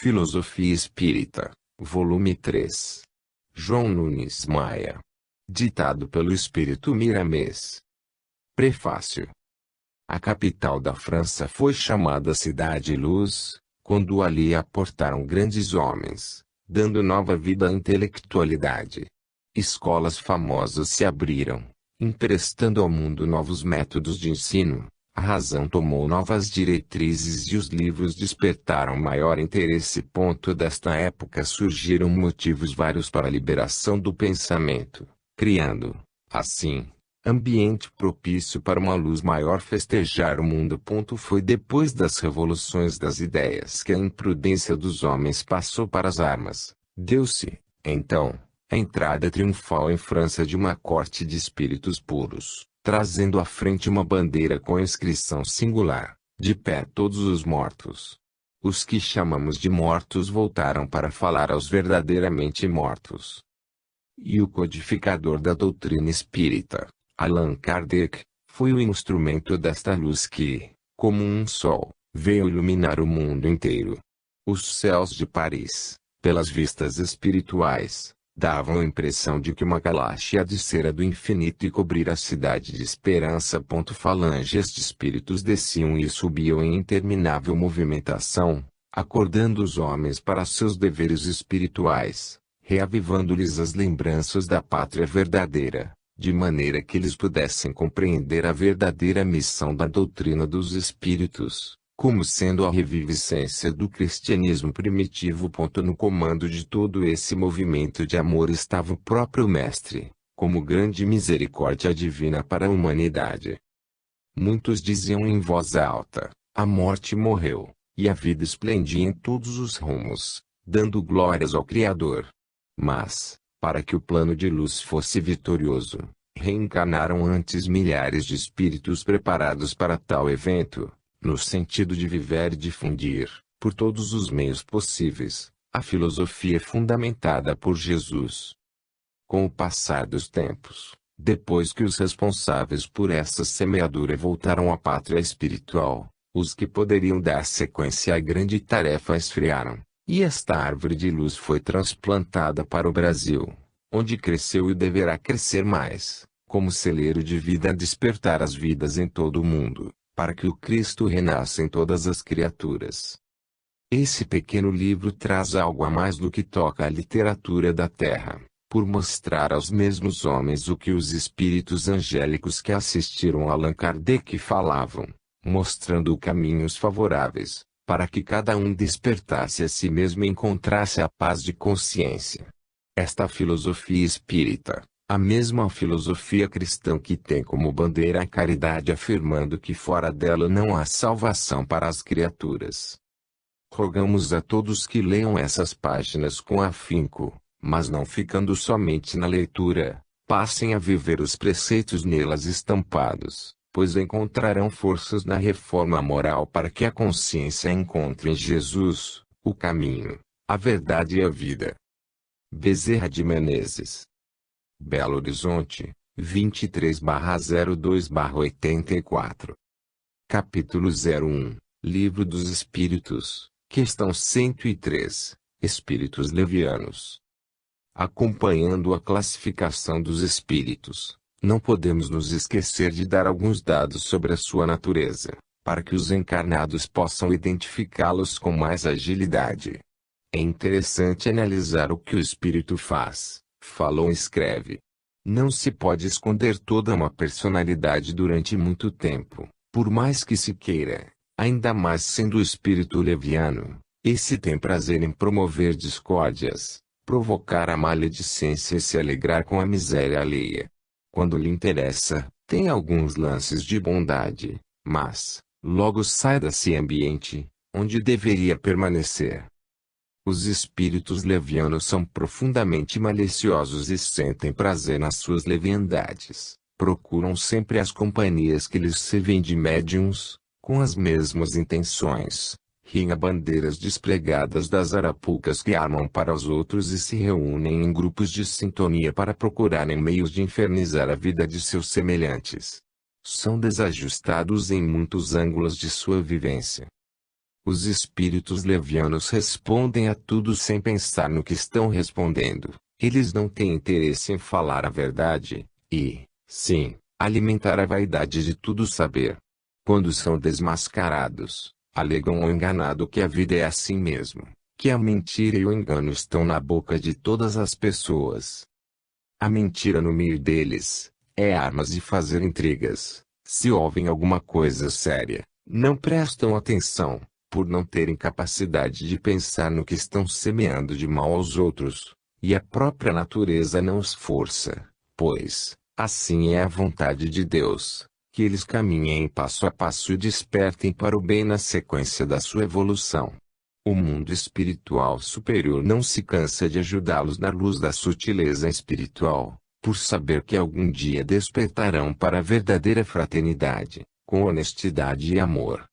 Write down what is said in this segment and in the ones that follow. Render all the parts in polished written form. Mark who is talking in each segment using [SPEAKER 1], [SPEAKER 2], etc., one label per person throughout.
[SPEAKER 1] Filosofia Espírita, volume 3. João Nunes Maia. Ditado pelo Espírito Miramês. Prefácio. A capital da França foi chamada Cidade Luz, quando ali aportaram grandes homens, dando nova vida à intelectualidade. Escolas famosas se abriram, emprestando ao mundo novos métodos de ensino. A razão tomou novas diretrizes e os livros despertaram maior interesse. Desta época surgiram motivos vários para a liberação do pensamento, criando, assim, ambiente propício para uma luz maior festejar o mundo. Foi depois das revoluções das ideias que a imprudência dos homens passou para as armas. Deu-se, então, a entrada triunfal em França de uma corte de espíritos puros, trazendo à frente uma bandeira com inscrição singular: de pé todos os mortos. Os que chamamos de mortos voltaram para falar aos verdadeiramente mortos. E o codificador da doutrina espírita, Allan Kardec, foi o instrumento desta luz que, como um sol, veio iluminar o mundo inteiro. Os céus de Paris, pelas vistas espirituais, davam a impressão de que uma galáxia há de cera do infinito e cobrir a cidade de esperança. Falanges de espíritos desciam e subiam em interminável movimentação, acordando os homens para seus deveres espirituais, reavivando-lhes as lembranças da pátria verdadeira, de maneira que eles pudessem compreender a verdadeira missão da doutrina dos espíritos, como sendo a reviviscência do cristianismo primitivo. No comando de todo esse movimento de amor estava o próprio Mestre, como grande misericórdia divina para a humanidade. Muitos diziam em voz alta: a morte morreu, e a vida esplendia em todos os rumos, dando glórias ao Criador. Mas, para que o plano de luz fosse vitorioso, reencarnaram antes milhares de espíritos preparados para tal evento, no sentido de viver e difundir, por todos os meios possíveis, a filosofia fundamentada por Jesus. Com o passar dos tempos, depois que os responsáveis por essa semeadura voltaram à pátria espiritual, os que poderiam dar sequência à grande tarefa esfriaram, e esta árvore de luz foi transplantada para o Brasil, onde cresceu e deverá crescer mais, como celeiro de vida a despertar as vidas em todo o mundo, para que o Cristo renasça em todas as criaturas. Esse pequeno livro traz algo a mais do que toca a literatura da terra, por mostrar aos mesmos homens o que os espíritos angélicos que assistiram a Allan Kardec falavam, mostrando caminhos favoráveis, para que cada um despertasse a si mesmo e encontrasse a paz de consciência. Esta filosofia espírita, a mesma filosofia cristã que tem como bandeira a caridade, afirmando que fora dela não há salvação para as criaturas. Rogamos a todos que leiam essas páginas com afinco, mas não ficando somente na leitura, passem a viver os preceitos nelas estampados, pois encontrarão forças na reforma moral para que a consciência encontre em Jesus, o caminho, a verdade e a vida. Bezerra de Menezes. Belo Horizonte, 23/02/84. Capítulo 01, Livro dos Espíritos, Questão 103, Espíritos Levianos. Acompanhando a classificação dos espíritos, não podemos nos esquecer de dar alguns dados sobre a sua natureza, para que os encarnados possam identificá-los com mais agilidade. É interessante analisar o que o espírito faz, fala ou escreve. Não se pode esconder toda uma personalidade durante muito tempo, por mais que se queira, ainda mais sendo o espírito leviano. Esse tem prazer em promover discórdias, provocar a maledicência e se alegrar com a miséria alheia. Quando lhe interessa, tem alguns lances de bondade, mas, logo sai desse ambiente, onde deveria permanecer. Os espíritos levianos são profundamente maliciosos e sentem prazer nas suas leviandades. Procuram sempre as companhias que lhes servem de médiuns, com as mesmas intenções. Riem a bandeiras despregadas das arapucas que armam para os outros e se reúnem em grupos de sintonia para procurarem meios de infernizar a vida de seus semelhantes. São desajustados em muitos ângulos de sua vivência. Os espíritos levianos respondem a tudo sem pensar no que estão respondendo. Eles não têm interesse em falar a verdade, e, sim, alimentar a vaidade de tudo saber. Quando são desmascarados, alegam ao enganado que a vida é assim mesmo, que a mentira e o engano estão na boca de todas as pessoas. A mentira no meio deles é armas de fazer intrigas. Se ouvem alguma coisa séria, não prestam atenção, por não terem capacidade de pensar no que estão semeando de mal aos outros, e a própria natureza não os força, pois, assim é a vontade de Deus, que eles caminhem passo a passo e despertem para o bem na sequência da sua evolução. O mundo espiritual superior não se cansa de ajudá-los na luz da sutileza espiritual, por saber que algum dia despertarão para a verdadeira fraternidade, com honestidade e amor.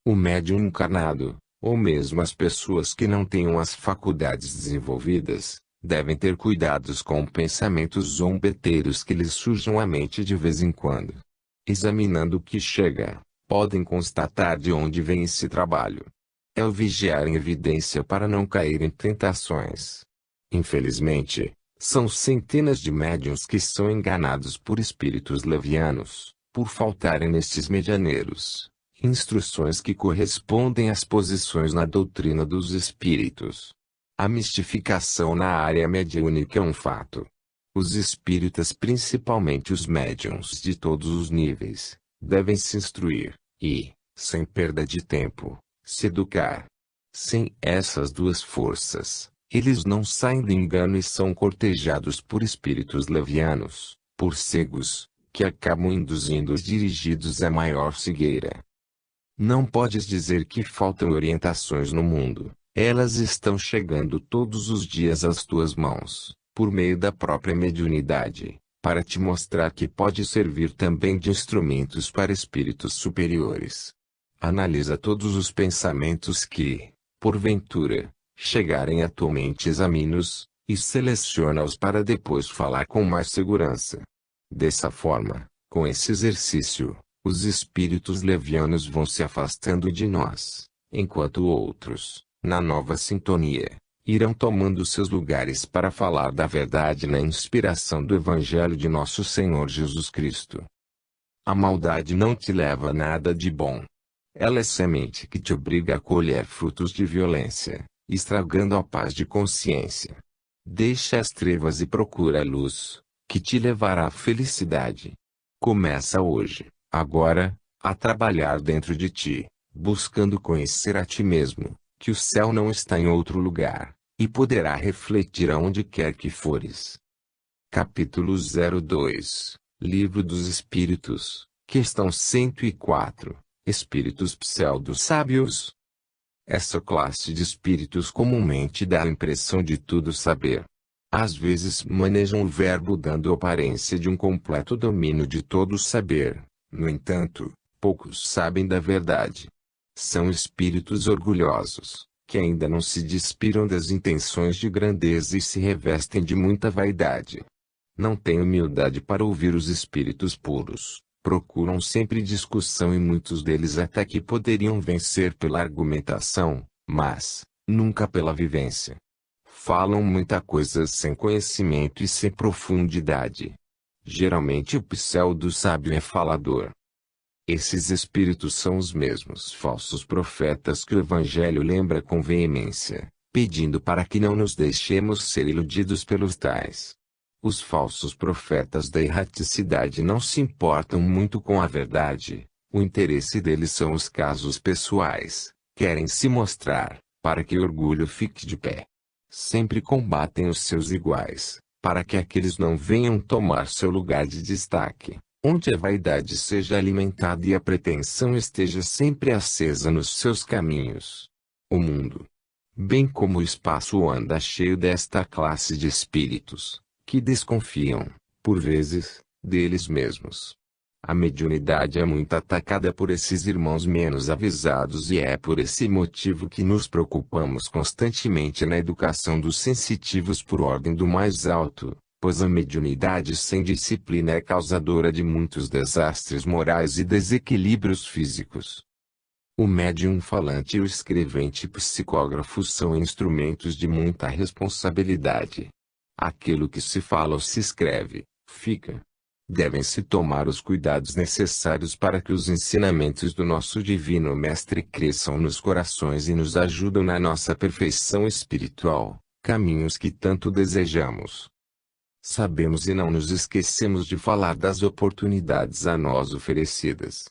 [SPEAKER 1] O médium encarnado, ou mesmo as pessoas que não tenham as faculdades desenvolvidas, devem ter cuidados com pensamentos zombeteiros que lhes surjam à mente de vez em quando. Examinando o que chega, podem constatar de onde vem esse trabalho. É o vigiar em evidência para não cair em tentações. Infelizmente, são centenas de médiuns que são enganados por espíritos levianos, por faltarem nestes medianeiros instruções que correspondem às posições na doutrina dos espíritos. A mistificação na área mediúnica é um fato. Os espíritas, principalmente os médiuns de todos os níveis, devem se instruir, e, sem perda de tempo, se educar. Sem essas duas forças, eles não saem do engano e são cortejados por espíritos levianos, por cegos, que acabam induzindo os dirigidos à maior cegueira. Não podes dizer que faltam orientações no mundo. Elas estão chegando todos os dias às tuas mãos, por meio da própria mediunidade, para te mostrar que pode servir também de instrumentos para espíritos superiores. Analisa todos os pensamentos que, porventura, chegarem à tua mente, examina-os, e seleciona-os para depois falar com mais segurança. Dessa forma, com esse exercício, os espíritos levianos vão se afastando de nós, enquanto outros, na nova sintonia, irão tomando seus lugares para falar da verdade na inspiração do Evangelho de nosso Senhor Jesus Cristo. A maldade não te leva a nada de bom. Ela é semente que te obriga a colher frutos de violência, estragando a paz de consciência. Deixa as trevas e procura a luz, que te levará à felicidade. Começa hoje, agora, a trabalhar dentro de ti, buscando conhecer a ti mesmo, que o céu não está em outro lugar, e poderá refletir aonde quer que fores. Capítulo 02, Livro dos Espíritos, Questão 104, Espíritos Pseudo-Sábios. Essa classe de espíritos comumente dá a impressão de tudo saber. Às vezes manejam o verbo dando aparência de um completo domínio de todo o saber. No entanto, poucos sabem da verdade. São espíritos orgulhosos, que ainda não se despiram das intenções de grandeza e se revestem de muita vaidade. Não têm humildade para ouvir os espíritos puros, procuram sempre discussão e muitos deles até que poderiam vencer pela argumentação, mas, nunca pela vivência. Falam muita coisa sem conhecimento e sem profundidade. Geralmente o pseudo-sábio é falador. Esses espíritos são os mesmos falsos profetas que o Evangelho lembra com veemência, pedindo para que não nos deixemos ser iludidos pelos tais. Os falsos profetas da erraticidade não se importam muito com a verdade, o interesse deles são os casos pessoais, querem se mostrar, para que o orgulho fique de pé. Sempre combatem os seus iguais, para que aqueles não venham tomar seu lugar de destaque, onde a vaidade seja alimentada e a pretensão esteja sempre acesa nos seus caminhos. O mundo, bem como o espaço, anda cheio desta classe de espíritos, que desconfiam, por vezes, deles mesmos. A mediunidade é muito atacada por esses irmãos menos avisados e é por esse motivo que nos preocupamos constantemente na educação dos sensitivos por ordem do mais alto, pois a mediunidade sem disciplina é causadora de muitos desastres morais e desequilíbrios físicos. O médium falante e o escrevente psicógrafo são instrumentos de muita responsabilidade. Aquilo que se fala ou se escreve, fica. Devem-se tomar os cuidados necessários para que os ensinamentos do nosso Divino Mestre cresçam nos corações e nos ajudem na nossa perfeição espiritual, caminhos que tanto desejamos. Sabemos e não nos esquecemos de falar das oportunidades a nós oferecidas.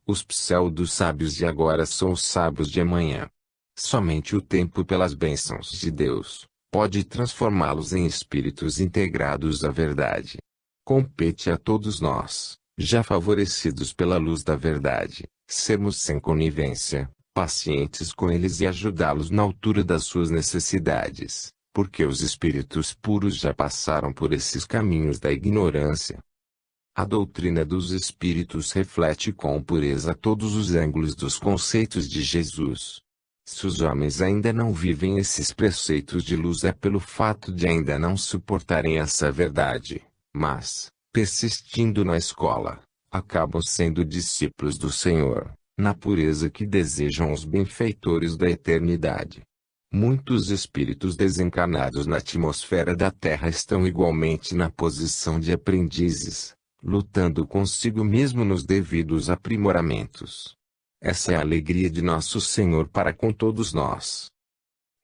[SPEAKER 1] Os pseudo-sábios de agora são os sábios de amanhã. Somente o tempo, pelas bênçãos de Deus, pode transformá-los em espíritos integrados à verdade. Compete a todos nós, já favorecidos pela luz da verdade, sermos sem conivência, pacientes com eles e ajudá-los na altura das suas necessidades, porque os espíritos puros já passaram por esses caminhos da ignorância. A doutrina dos espíritos reflete com pureza todos os ângulos dos conceitos de Jesus. Se os homens ainda não vivem esses preceitos de luz, é pelo fato de ainda não suportarem essa verdade. Mas, persistindo na escola, acabam sendo discípulos do Senhor, na pureza que desejam os benfeitores da eternidade. Muitos espíritos desencarnados na atmosfera da Terra estão igualmente na posição de aprendizes, lutando consigo mesmo nos devidos aprimoramentos. Essa é a alegria de nosso Senhor para com todos nós.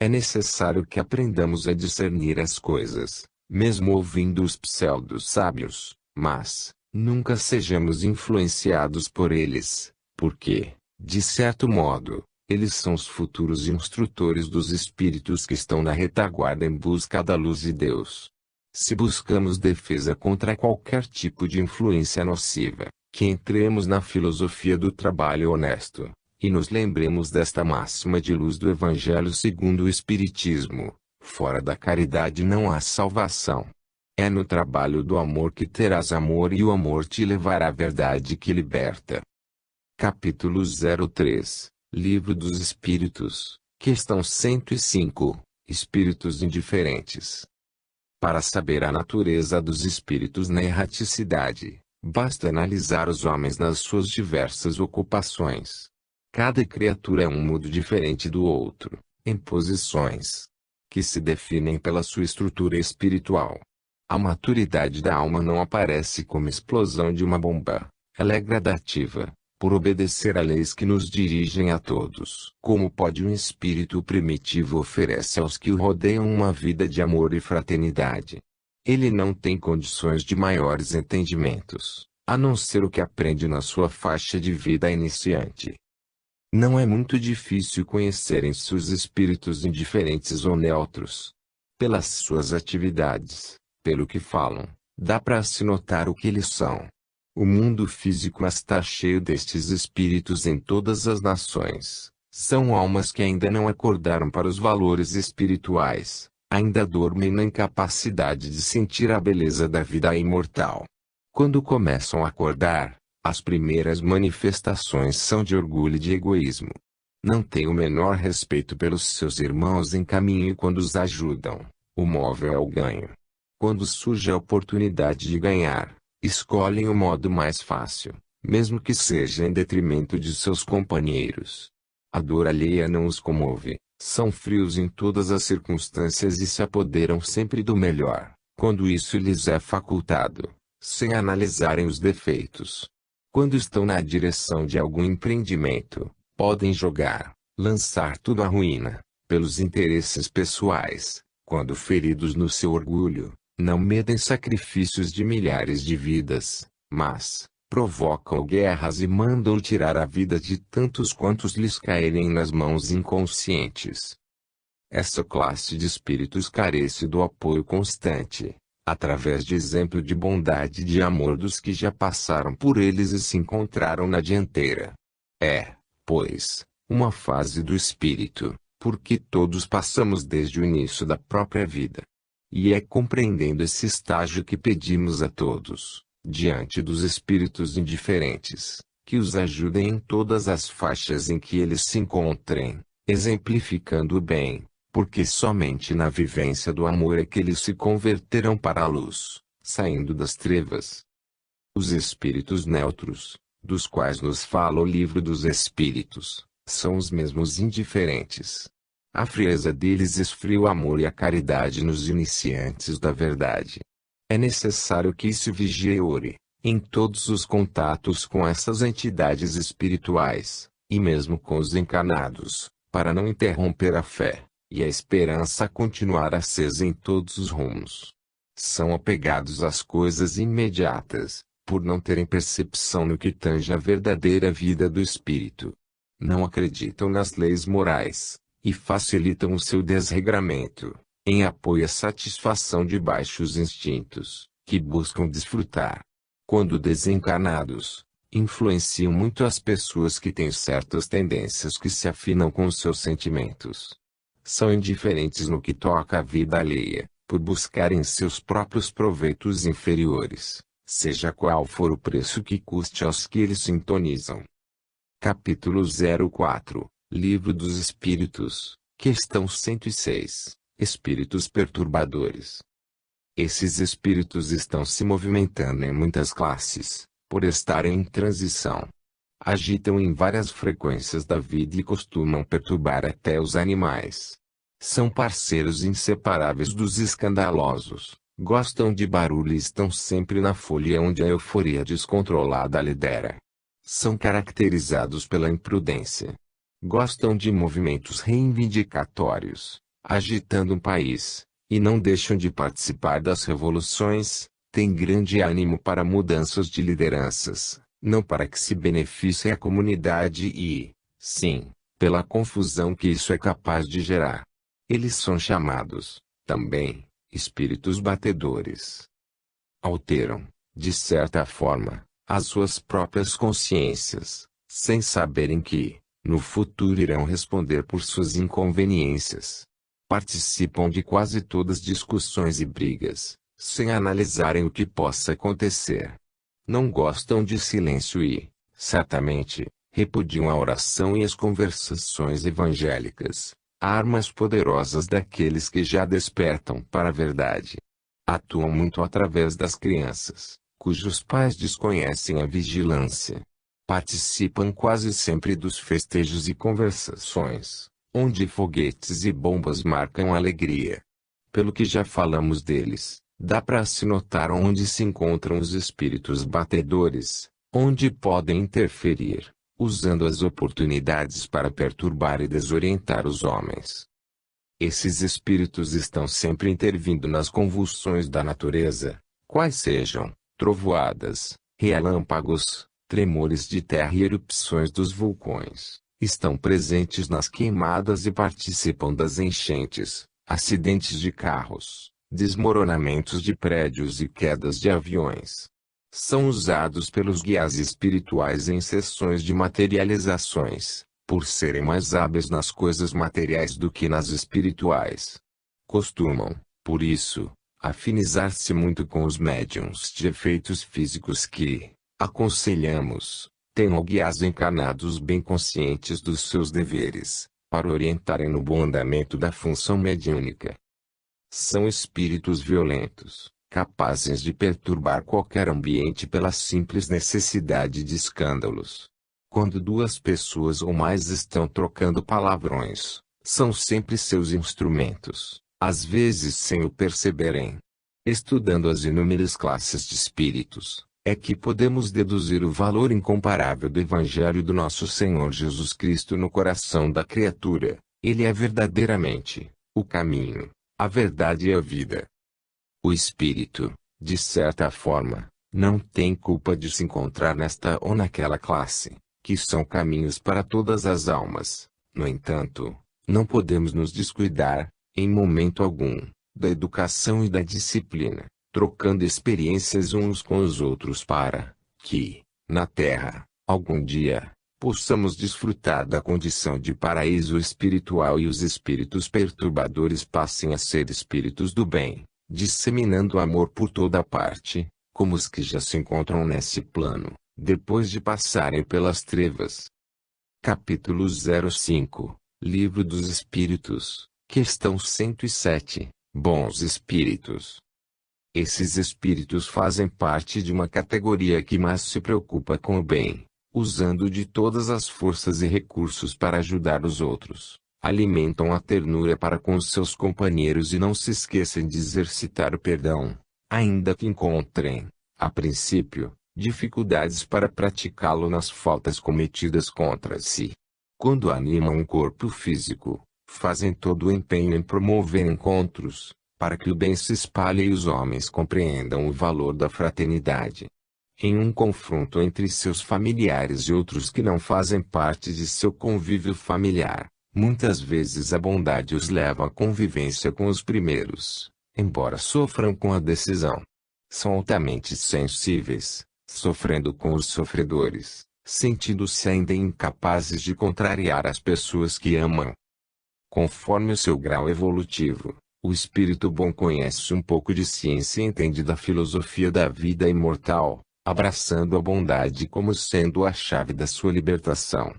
[SPEAKER 1] É necessário que aprendamos a discernir as coisas, mesmo ouvindo os pseudo-sábios, mas nunca sejamos influenciados por eles, porque, de certo modo, eles são os futuros instrutores dos espíritos que estão na retaguarda em busca da luz de Deus. Se buscamos defesa contra qualquer tipo de influência nociva, que entremos na filosofia do trabalho honesto, e nos lembremos desta máxima de luz do Evangelho segundo o Espiritismo: fora da caridade não há salvação. É no trabalho do amor que terás amor e o amor te levará à verdade que liberta. Capítulo 03, Livro dos Espíritos, Questão 105, Espíritos indiferentes. Para saber a natureza dos espíritos na erraticidade, basta analisar os homens nas suas diversas ocupações. Cada criatura é um mundo diferente do outro, em posições que se definem pela sua estrutura espiritual. A maturidade da alma não aparece como explosão de uma bomba, ela é gradativa, por obedecer a leis que nos dirigem a todos. Como pode um espírito primitivo oferecer aos que o rodeiam uma vida de amor e fraternidade? Ele não tem condições de maiores entendimentos, a não ser o que aprende na sua faixa de vida iniciante. Não é muito difícil conhecerem-se os espíritos indiferentes ou neutros. Pelas suas atividades, pelo que falam, dá para se notar o que eles são. O mundo físico está cheio destes espíritos em todas as nações. São almas que ainda não acordaram para os valores espirituais, ainda dormem na incapacidade de sentir a beleza da vida imortal. Quando começam a acordar, as primeiras manifestações são de orgulho e de egoísmo. Não têm o menor respeito pelos seus irmãos em caminho e quando os ajudam, o móvel é o ganho. Quando surge a oportunidade de ganhar, escolhem o modo mais fácil, mesmo que seja em detrimento de seus companheiros. A dor alheia não os comove, são frios em todas as circunstâncias e se apoderam sempre do melhor, quando isso lhes é facultado, sem analisarem os defeitos. Quando estão na direção de algum empreendimento, podem lançar tudo à ruína, pelos interesses pessoais. Quando feridos no seu orgulho, não medem sacrifícios de milhares de vidas, mas provocam guerras e mandam tirar a vida de tantos quantos lhes caírem nas mãos inconscientes. Essa classe de espíritos carece do apoio constante, através de exemplo de bondade e de amor dos que já passaram por eles e se encontraram na dianteira. É, pois, uma fase do espírito, porque todos passamos desde o início da própria vida. E é compreendendo esse estágio que pedimos a todos, diante dos espíritos indiferentes, que os ajudem em todas as faixas em que eles se encontrem, exemplificando o bem, porque somente na vivência do amor é que eles se converterão para a luz, saindo das trevas. Os espíritos neutros, dos quais nos fala o Livro dos Espíritos, São os mesmos indiferentes. A frieza deles esfria o amor e a caridade nos iniciantes da verdade. É necessário que se vigie e ore, em todos os contatos com essas entidades espirituais, e mesmo com os encarnados, para não interromper a fé, e a esperança continuar acesa em todos os rumos. São apegados às coisas imediatas, por não terem percepção no que tange a verdadeira vida do espírito. Não acreditam nas leis morais, e facilitam o seu desregramento, em apoio à satisfação de baixos instintos, que buscam desfrutar. Quando desencarnados, influenciam muito as pessoas que têm certas tendências que se afinam com os seus sentimentos. São indiferentes no que toca à vida alheia, por buscarem seus próprios proveitos inferiores, seja qual for o preço que custe aos que eles sintonizam. Capítulo 04, Livro dos Espíritos, Questão 106, Espíritos Perturbadores. Esses espíritos estão se movimentando em muitas classes, por estarem em transição. Agitam em várias frequências da vida e costumam perturbar até os animais. São parceiros inseparáveis dos escandalosos, gostam de barulho e estão sempre na folha onde a euforia descontrolada lidera. São caracterizados pela imprudência. Gostam de movimentos reivindicatórios, agitando um país, e não deixam de participar das revoluções. Têm grande ânimo para mudanças de lideranças, não para que se beneficie a comunidade e, sim, pela confusão que isso é capaz de gerar. Eles são chamados, também, espíritos batedores. Alteram, de certa forma, as suas próprias consciências, sem saberem que, no futuro irão responder por suas inconveniências. Participam de quase todas as discussões e brigas, sem analisarem o que possa acontecer. Não gostam de silêncio e, certamente, repudiam a oração e as conversações evangélicas, armas poderosas daqueles que já despertam para a verdade. Atuam muito através das crianças, cujos pais desconhecem a vigilância. Participam quase sempre dos festejos e conversações, onde foguetes e bombas marcam a alegria. Pelo que já falamos deles, dá para se notar onde se encontram os espíritos batedores, onde podem interferir, usando as oportunidades para perturbar e desorientar os homens. Esses espíritos estão sempre intervindo nas convulsões da natureza, quais sejam trovoadas, relâmpagos, tremores de terra e erupções dos vulcões. Estão presentes nas queimadas e participam das enchentes, acidentes de carros, desmoronamentos de prédios e quedas de aviões. São usados pelos guias espirituais em sessões de materializações, por serem mais hábeis nas coisas materiais do que nas espirituais. Costumam, por isso, afinizar-se muito com os médiuns de efeitos físicos que, aconselhamos, tenham guias encarnados bem conscientes dos seus deveres, para orientarem no bom andamento da função mediúnica. São espíritos violentos, capazes de perturbar qualquer ambiente pela simples necessidade de escândalos. Quando duas pessoas ou mais estão trocando palavrões, são sempre seus instrumentos, às vezes sem o perceberem. Estudando as inúmeras classes de espíritos, é que podemos deduzir o valor incomparável do Evangelho do nosso Senhor Jesus Cristo no coração da criatura. Ele é verdadeiramente o caminho, a verdade e a vida. O espírito, de certa forma, não tem culpa de se encontrar nesta ou naquela classe, que são caminhos para todas as almas. No entanto, não podemos nos descuidar, em momento algum, da educação e da disciplina, trocando experiências uns com os outros para que, na Terra, algum dia, possamos desfrutar da condição de paraíso espiritual e os espíritos perturbadores passem a ser espíritos do bem, disseminando amor por toda parte, como os que já se encontram nesse plano, depois de passarem pelas trevas. Capítulo 05, Livro dos Espíritos, Questão 107, Bons Espíritos. Esses espíritos fazem parte de uma categoria que mais se preocupa com o bem, usando de todas as forças e recursos para ajudar os outros. Alimentam a ternura para com os seus companheiros e não se esqueçam de exercitar o perdão, ainda que encontrem, a princípio, dificuldades para praticá-lo nas faltas cometidas contra si. Quando animam um corpo físico, fazem todo o empenho em promover encontros, para que o bem se espalhe e os homens compreendam o valor da fraternidade. Em um confronto entre seus familiares e outros que não fazem parte de seu convívio familiar, muitas vezes a bondade os leva à convivência com os primeiros, embora sofram com a decisão. São altamente sensíveis, sofrendo com os sofredores, sentindo-se ainda incapazes de contrariar as pessoas que amam. Conforme o seu grau evolutivo, o espírito bom conhece um pouco de ciência e entende da filosofia da vida imortal, abraçando a bondade como sendo a chave da sua libertação.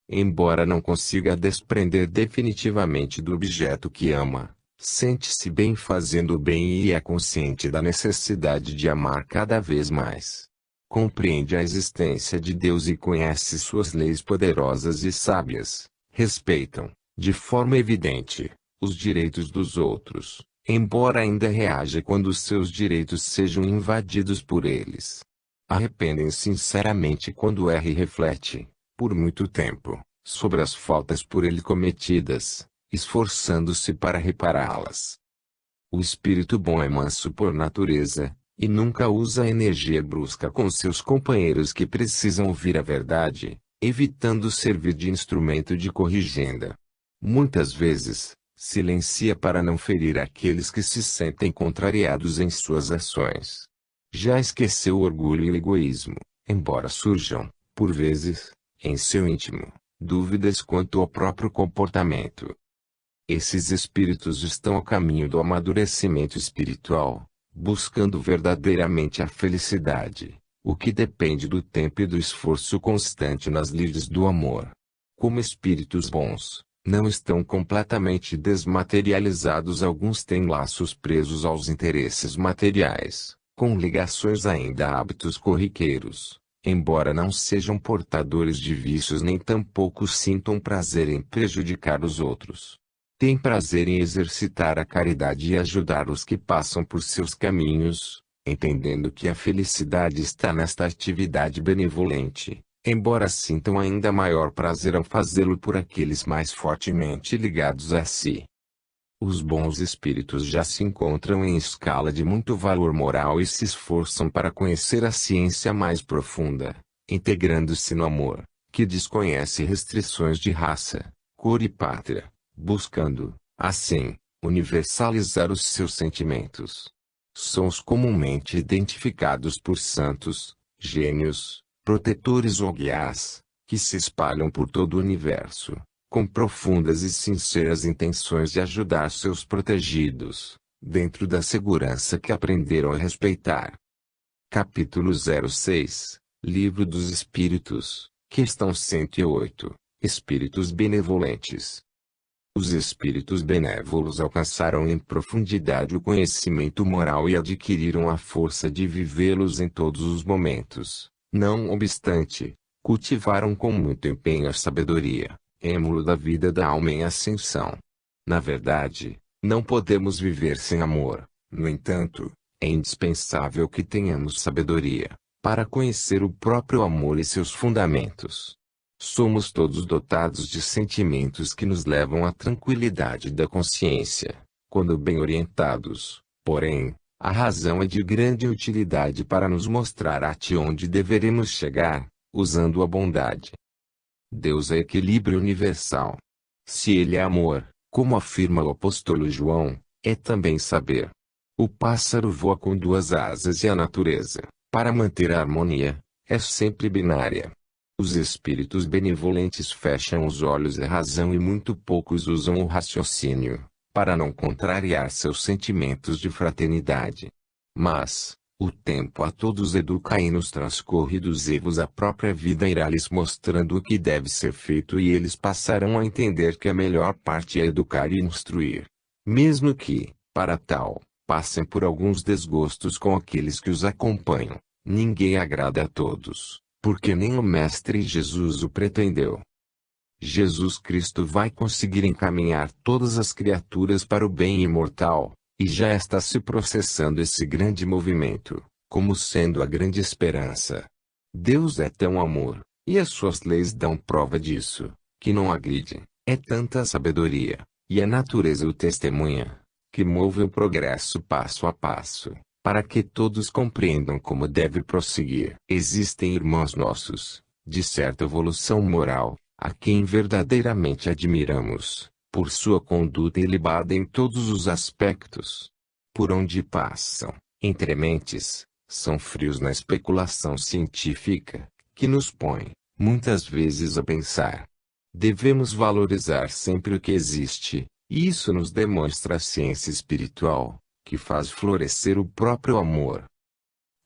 [SPEAKER 1] Embora não consiga desprender definitivamente do objeto que ama, sente-se bem fazendo o bem e é consciente da necessidade de amar cada vez mais. Compreende a existência de Deus e conhece suas leis poderosas e sábias. Respeitam, de forma evidente, os direitos dos outros, embora ainda reaja quando seus direitos sejam invadidos por eles. Arrependem sinceramente quando erra e reflete, por muito tempo, sobre as faltas por ele cometidas, esforçando-se para repará-las. O espírito bom é manso por natureza, e nunca usa energia brusca com seus companheiros que precisam ouvir a verdade, evitando servir de instrumento de corrigenda. Muitas vezes, silencia para não ferir aqueles que se sentem contrariados em suas ações. Já esqueceu o orgulho e o egoísmo, embora surjam, por vezes, em seu íntimo, dúvidas quanto ao próprio comportamento. Esses espíritos estão a caminho do amadurecimento espiritual, buscando verdadeiramente a felicidade, o que depende do tempo e do esforço constante nas lides do amor. Como espíritos bons, não estão completamente desmaterializados. Alguns têm laços presos aos interesses materiais, com ligações ainda a hábitos corriqueiros, embora não sejam portadores de vícios nem tampouco sintam prazer em prejudicar os outros. Têm prazer em exercitar a caridade e ajudar os que passam por seus caminhos, entendendo que a felicidade está nesta atividade benevolente, embora sintam ainda maior prazer ao fazê-lo por aqueles mais fortemente ligados a si. Os bons espíritos já se encontram em escala de muito valor moral e se esforçam para conhecer a ciência mais profunda, integrando-se no amor, que desconhece restrições de raça, cor e pátria, buscando, assim, universalizar os seus sentimentos. São os comumente identificados por santos, gênios, protetores ou guias, que se espalham por todo o universo, com profundas e sinceras intenções de ajudar seus protegidos, dentro da segurança que aprenderam a respeitar. Capítulo 06, Livro dos Espíritos, Questão 108, Espíritos Benevolentes. Os espíritos benévolos alcançaram em profundidade o conhecimento moral e adquiriram a força de vivê-los em todos os momentos. Não obstante, cultivaram com muito empenho a sabedoria, êmulo da vida da alma em ascensão. Na verdade, não podemos viver sem amor. No entanto, é indispensável que tenhamos sabedoria, para conhecer o próprio amor e seus fundamentos. Somos todos dotados de sentimentos que nos levam à tranquilidade da consciência, quando bem orientados. Porém, a razão é de grande utilidade para nos mostrar até onde deveremos chegar, usando a bondade. Deus é equilíbrio universal. Se Ele é amor, como afirma o apóstolo João, é também saber. O pássaro voa com duas asas e a natureza, para manter a harmonia, é sempre binária. Os espíritos benevolentes fecham os olhos à razão e muito poucos usam o raciocínio, para não contrariar seus sentimentos de fraternidade. Mas, o tempo a todos educa e nos transcorridos erros a própria vida irá lhes mostrando o que deve ser feito e eles passarão a entender que a melhor parte é educar e instruir. Mesmo que, para tal, passem por alguns desgostos com aqueles que os acompanham, ninguém agrada a todos. porque nem o Mestre Jesus o pretendeu. Jesus Cristo vai conseguir encaminhar todas as criaturas para o bem imortal, e já está se processando esse grande movimento, como sendo a grande esperança. Deus é tão amor, e as suas leis dão prova disso, que não agride, é tanta sabedoria, e a natureza o testemunha, que move o progresso passo a passo, para que todos compreendam como deve prosseguir. Existem irmãos nossos, de certa evolução moral, a quem verdadeiramente admiramos, por sua conduta ilibada em todos os aspectos. Por onde passam, entre mentes, são frios na especulação científica, que nos põe, muitas vezes a pensar. Devemos valorizar sempre o que existe, e isso nos demonstra a ciência espiritual, que faz florescer o próprio amor.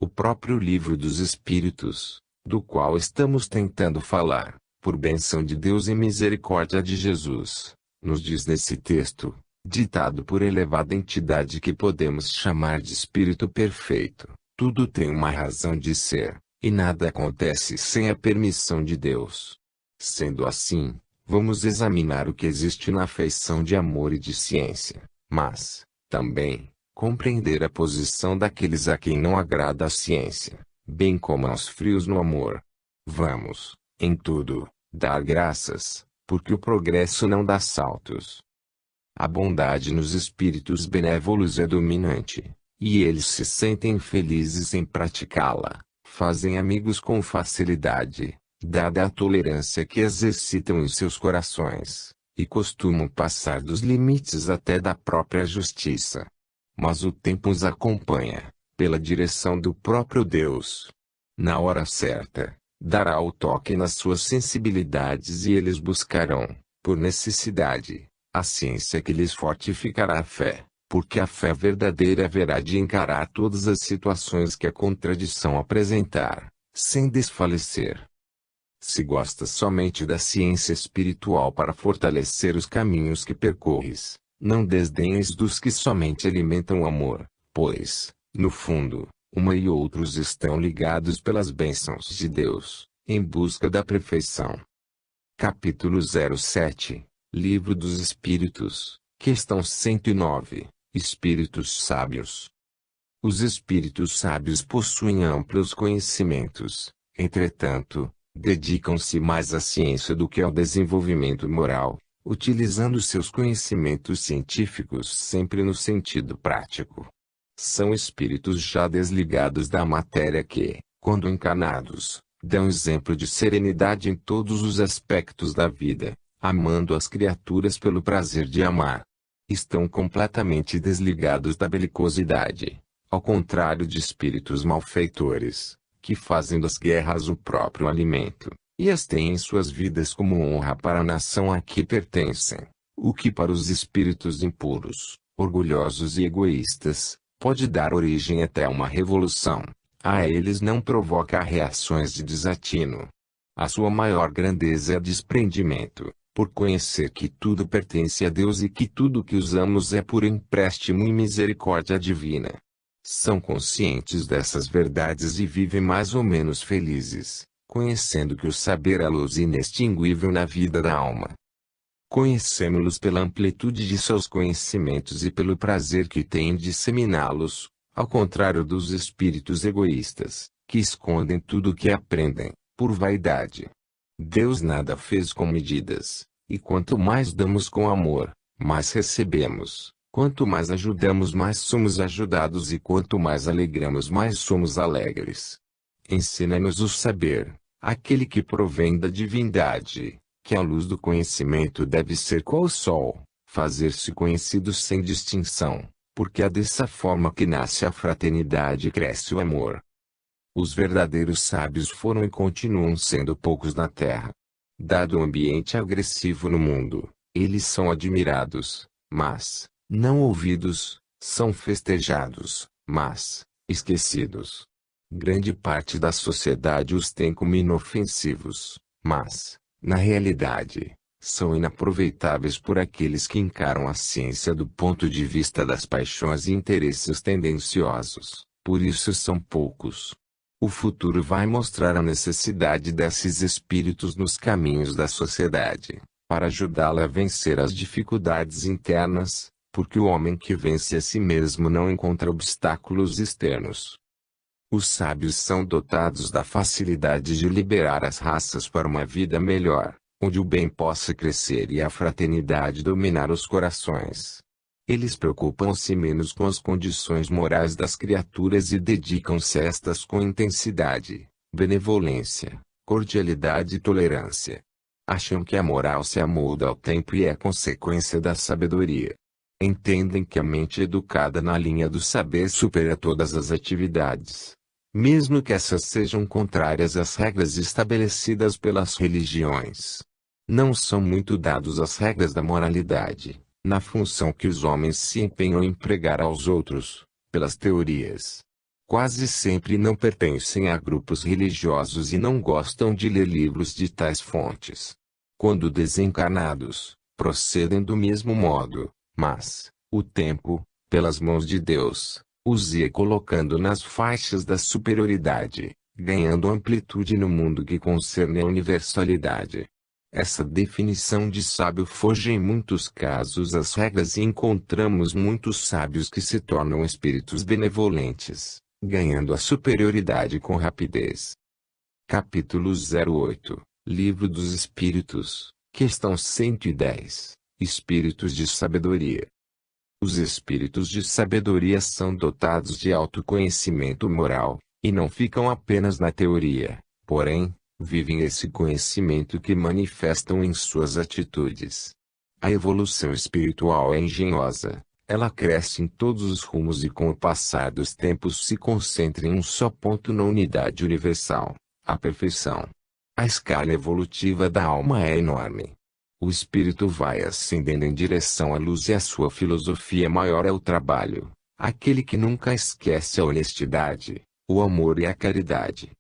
[SPEAKER 1] O próprio livro dos Espíritos, do qual estamos tentando falar, por bênção de Deus e misericórdia de Jesus, nos diz nesse texto, ditado por elevada entidade que podemos chamar de Espírito Perfeito, tudo tem uma razão de ser, e nada acontece sem a permissão de Deus. Sendo assim, vamos examinar o que existe na feição de amor e de ciência, mas, também, compreender a posição daqueles a quem não agrada a ciência, bem como aos frios no amor. Vamos, em tudo, dar graças, porque o progresso não dá saltos. A bondade nos espíritos benévolos é dominante, e eles se sentem felizes em praticá-la, fazem amigos com facilidade, dada a tolerância que exercitam em seus corações, e costumam passar dos limites até da própria justiça. Mas o tempo os acompanha, pela direção do próprio Deus. Na hora certa, dará o toque nas suas sensibilidades e eles buscarão, por necessidade, a ciência que lhes fortificará a fé, porque a fé verdadeira haverá de encarar todas as situações que a contradição apresentar, sem desfalecer. Se gostas somente da ciência espiritual para fortalecer os caminhos que percorres, não desdenhes dos que somente alimentam o amor, pois, no fundo, uma e outros estão ligados pelas bênçãos de Deus, em busca da perfeição. Capítulo 07, Livro dos Espíritos, questão 109, Espíritos Sábios. Os espíritos sábios possuem amplos conhecimentos, entretanto, dedicam-se mais à ciência do que ao desenvolvimento moral, utilizando seus conhecimentos científicos sempre no sentido prático. São espíritos já desligados da matéria que, quando encarnados, dão exemplo de serenidade em todos os aspectos da vida, amando as criaturas pelo prazer de amar. Estão completamente desligados da belicosidade, ao contrário de espíritos malfeitores, que fazem das guerras o próprio alimento, e as têm em suas vidas como honra para a nação a que pertencem, o que para os espíritos impuros, orgulhosos e egoístas, pode dar origem até a uma revolução. A eles não provoca reações de desatino. A sua maior grandeza é desprendimento, por conhecer que tudo pertence a Deus e que tudo que usamos é por empréstimo e misericórdia divina. São conscientes dessas verdades e vivem mais ou menos felizes, conhecendo que o saber é luz inextinguível na vida da alma. Conhecemos-los pela amplitude de seus conhecimentos e pelo prazer que têm em disseminá-los, ao contrário dos espíritos egoístas, que escondem tudo o que aprendem, por vaidade. Deus nada fez com medidas, e quanto mais damos com amor, mais recebemos. Quanto mais ajudamos, mais somos ajudados, e quanto mais alegramos, mais somos alegres. Ensina-nos o saber, aquele que provém da divindade, que a luz do conhecimento deve ser qual o sol, fazer-se conhecido sem distinção, porque é dessa forma que nasce a fraternidade e cresce o amor. Os verdadeiros sábios foram e continuam sendo poucos na Terra. Dado o ambiente agressivo no mundo, eles são admirados, mas, não ouvidos, são festejados, mas, esquecidos. Grande parte da sociedade os tem como inofensivos, mas, na realidade, são inaproveitáveis por aqueles que encaram a ciência do ponto de vista das paixões e interesses tendenciosos, por isso são poucos. O futuro vai mostrar a necessidade desses espíritos nos caminhos da sociedade, para ajudá-la a vencer as dificuldades internas, porque o homem que vence a si mesmo não encontra obstáculos externos. Os sábios são dotados da facilidade de liberar as raças para uma vida melhor, onde o bem possa crescer e a fraternidade dominar os corações. Eles preocupam-se menos com as condições morais das criaturas e dedicam-se a estas com intensidade, benevolência, cordialidade e tolerância. Acham que a moral se amolda ao tempo e é consequência da sabedoria. Entendem que a mente educada na linha do saber supera todas as atividades, mesmo que essas sejam contrárias às regras estabelecidas pelas religiões. Não são muito dados às regras da moralidade, na função que os homens se empenham em pregar aos outros, pelas teorias. Quase sempre não pertencem a grupos religiosos e não gostam de ler livros de tais fontes. Quando desencarnados, procedem do mesmo modo, mas, o tempo, pelas mãos de Deus, os ia colocando nas faixas da superioridade, ganhando amplitude no mundo que concerne a universalidade. Essa definição de sábio foge em muitos casos às regras e encontramos muitos sábios que se tornam espíritos benevolentes, ganhando a superioridade com rapidez. Capítulo 08, Livro dos Espíritos, questão 110. Espíritos de sabedoria. Os espíritos de sabedoria são dotados de autoconhecimento moral, e não ficam apenas na teoria, porém, vivem esse conhecimento que manifestam em suas atitudes. A evolução espiritual é engenhosa, ela cresce em todos os rumos e com o passar dos tempos se concentra em um só ponto na unidade universal, a perfeição. A escala evolutiva da alma é enorme. O espírito vai ascendendo em direção à luz e a sua filosofia maior é o trabalho, aquele que nunca esquece a honestidade, o amor e a caridade.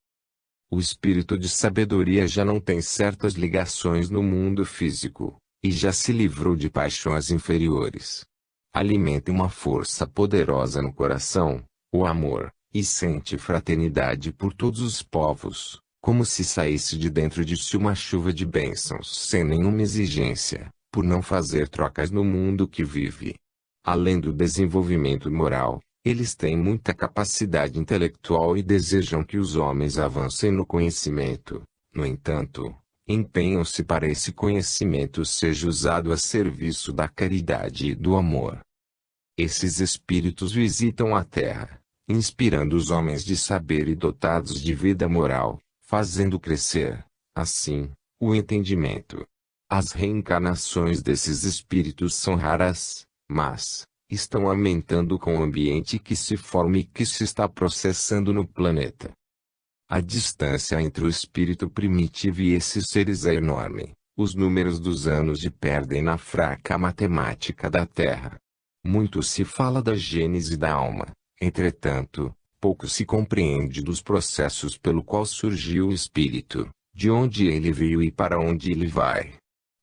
[SPEAKER 1] O espírito de sabedoria já não tem certas ligações no mundo físico, e já se livrou de paixões inferiores. Alimenta uma força poderosa no coração, o amor, e sente fraternidade por todos os povos, como se saísse de dentro de si uma chuva de bênçãos sem nenhuma exigência, por não fazer trocas no mundo que vive. Além do desenvolvimento moral, eles têm muita capacidade intelectual e desejam que os homens avancem no conhecimento. No entanto, empenham-se para esse conhecimento seja usado a serviço da caridade e do amor. Esses espíritos visitam a Terra, inspirando os homens de saber e dotados de vida moral, fazendo crescer, assim, o entendimento. As reencarnações desses espíritos são raras, mas estão aumentando com o ambiente que se forma e que se está processando no planeta. A distância entre o espírito primitivo e esses seres é enorme. Os números dos anos de perdem na fraca matemática da Terra. Muito se fala da gênese da alma, entretanto, pouco se compreende dos processos pelo qual surgiu o espírito, de onde ele veio e para onde ele vai.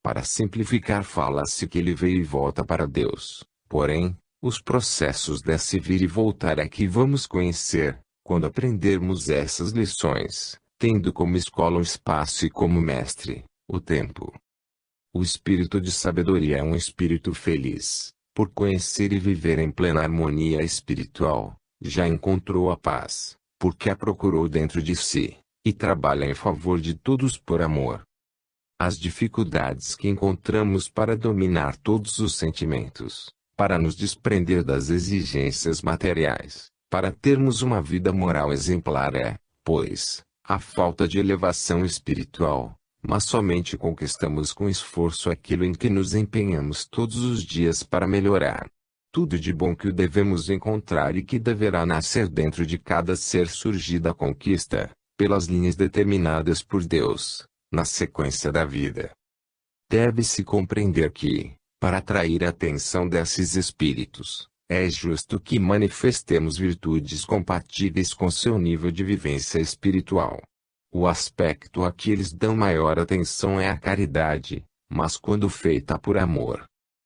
[SPEAKER 1] Para simplificar, fala-se que ele veio e volta para Deus. Porém, os processos desse vir e voltar é que vamos conhecer, quando aprendermos essas lições, tendo como escola o espaço e como mestre, o tempo. O espírito de sabedoria é um espírito feliz, por conhecer e viver em plena harmonia espiritual. Já encontrou a paz, porque a procurou dentro de si, e trabalha em favor de todos por amor. As dificuldades que encontramos para dominar todos os sentimentos, para nos desprender das exigências materiais, para termos uma vida moral exemplar é, pois, a falta de elevação espiritual, mas somente conquistamos com esforço aquilo em que nos empenhamos todos os dias para melhorar. Tudo de bom que o devemos encontrar e que deverá nascer dentro de cada ser surgir da conquista, pelas linhas determinadas por Deus, na sequência da vida. Deve-se compreender que, para atrair a atenção desses espíritos, é justo que manifestemos virtudes compatíveis com seu nível de vivência espiritual. O aspecto a que eles dão maior atenção é a caridade, mas quando feita por amor.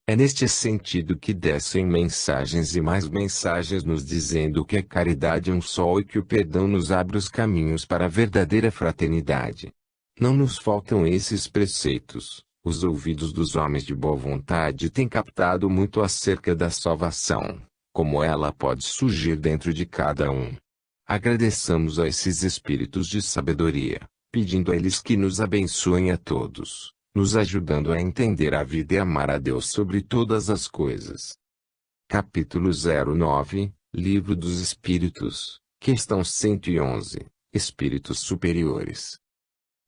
[SPEAKER 1] É neste sentido que descem mensagens e mais mensagens nos dizendo que a caridade é um sol e que o perdão nos abre os caminhos para a verdadeira fraternidade. Não nos faltam esses preceitos. Os ouvidos dos homens de boa vontade têm captado muito acerca da salvação, como ela pode surgir dentro de cada um. Agradeçamos a esses espíritos de sabedoria, pedindo a eles que nos abençoem a todos, nos ajudando a entender a vida e amar a Deus sobre todas as coisas. Capítulo 09, Livro dos Espíritos, Questão 111, Espíritos Superiores.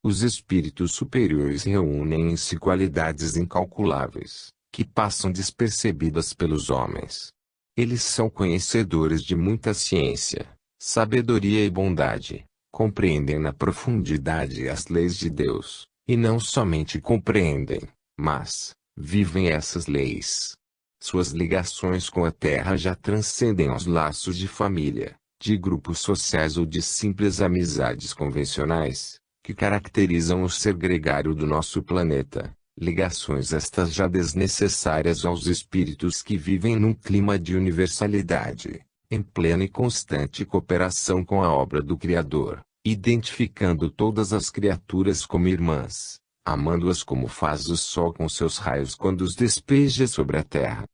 [SPEAKER 1] Os espíritos superiores reúnem em si qualidades incalculáveis, que passam despercebidas pelos homens. Eles são conhecedores de muita ciência, sabedoria e bondade, compreendem na profundidade as leis de Deus, e não somente compreendem, mas vivem essas leis. Suas ligações com a Terra já transcendem aos laços de família, de grupos sociais ou de simples amizades convencionais, que caracterizam o ser gregário do nosso planeta, ligações estas já desnecessárias aos espíritos que vivem num clima de universalidade, em plena e constante cooperação com a obra do Criador, identificando todas as criaturas como irmãs, amando-as como faz o sol com seus raios quando os despeja sobre a terra.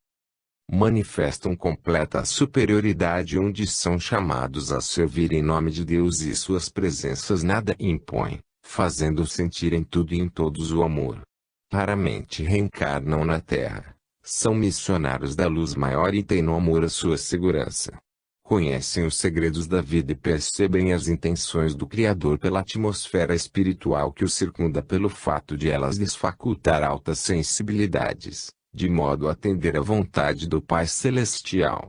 [SPEAKER 1] Manifestam completa superioridade onde são chamados a servir em nome de Deus e suas presenças nada impõem, fazendo sentir em tudo e em todos o amor. Raramente reencarnam na Terra, são missionários da luz maior e têm no amor a sua segurança. Conhecem os segredos da vida e percebem as intenções do Criador pela atmosfera espiritual que os circunda pelo fato de elas lhes facultar altas sensibilidades, de modo a atender à vontade do Pai Celestial.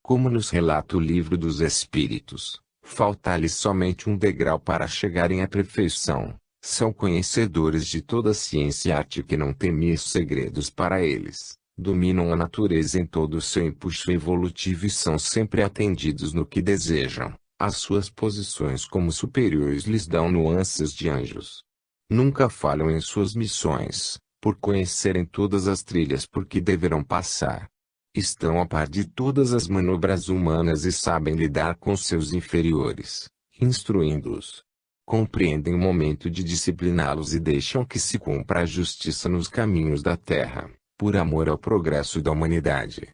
[SPEAKER 1] Como nos relata o Livro dos Espíritos, falta-lhes somente um degrau para chegarem à perfeição. São conhecedores de toda a ciência e arte que não temem segredos para eles, dominam a natureza em todo o seu empuxo evolutivo e são sempre atendidos no que desejam. As suas posições como superiores lhes dão nuances de anjos. Nunca falham em suas missões, por conhecerem todas as trilhas por que deverão passar. Estão a par de todas as manobras humanas e sabem lidar com seus inferiores, instruindo-os. Compreendem o momento de discipliná-los e deixam que se cumpra a justiça nos caminhos da terra, por amor ao progresso da humanidade.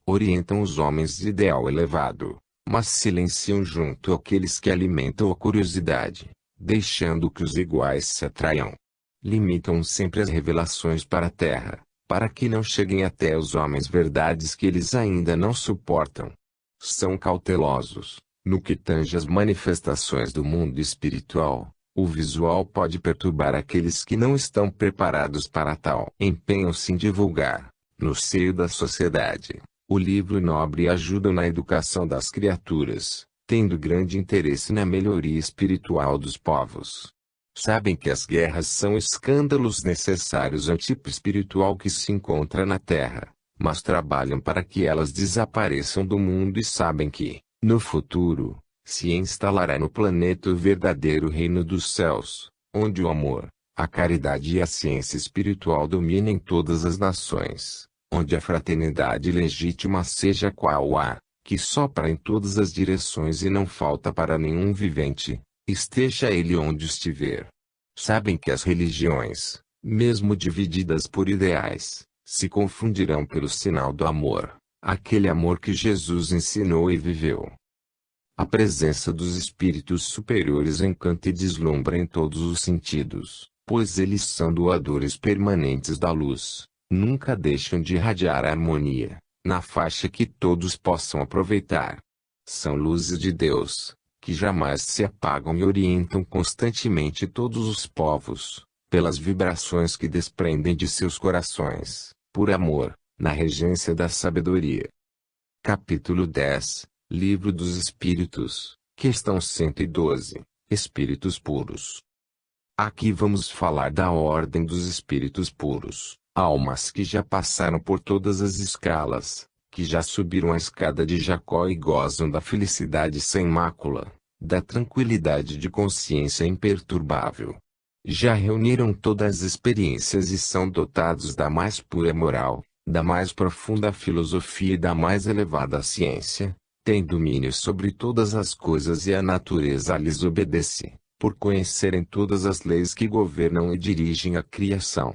[SPEAKER 1] Orientam os homens de ideal elevado, mas silenciam junto àqueles que alimentam a curiosidade, deixando que os iguais se atraiam. Limitam sempre as revelações para a terra, para que não cheguem até os homens verdades que eles ainda não suportam. São cautelosos. No que tange às manifestações do mundo espiritual, o visual pode perturbar aqueles que não estão preparados para tal. Empenham-se em divulgar, no seio da sociedade, o livro nobre e ajudam na educação das criaturas, tendo grande interesse na melhoria espiritual dos povos. Sabem que as guerras são escândalos necessários ao tipo espiritual que se encontra na Terra, mas trabalham para que elas desapareçam do mundo e sabem que, no futuro, se instalará no planeta o verdadeiro reino dos céus, onde o amor, a caridade e a ciência espiritual dominem todas as nações, onde a fraternidade legítima seja qual ar, que sopra em todas as direções e não falta para nenhum vivente, esteja ele onde estiver. Sabem que as religiões, mesmo divididas por ideais, se confundirão pelo sinal do amor. Aquele amor que Jesus ensinou e viveu. A presença dos espíritos superiores encanta e deslumbra em todos os sentidos, pois eles são doadores permanentes da luz, nunca deixam de irradiar a harmonia, na faixa que todos possam aproveitar. São luzes de Deus, que jamais se apagam e orientam constantemente todos os povos, pelas vibrações que desprendem de seus corações, por amor, na regência da sabedoria. Capítulo 10, Livro dos Espíritos, Questão 112, Espíritos Puros. Aqui vamos falar da ordem dos espíritos puros, almas que já passaram por todas as escalas, que já subiram a escada de Jacó e gozam da felicidade sem mácula, da tranquilidade de consciência imperturbável. Já reuniram todas as experiências e são dotados da mais pura moral, da mais profunda filosofia e da mais elevada ciência, têm domínio sobre todas as coisas e a natureza lhes obedece, por conhecerem todas as leis que governam e dirigem a criação.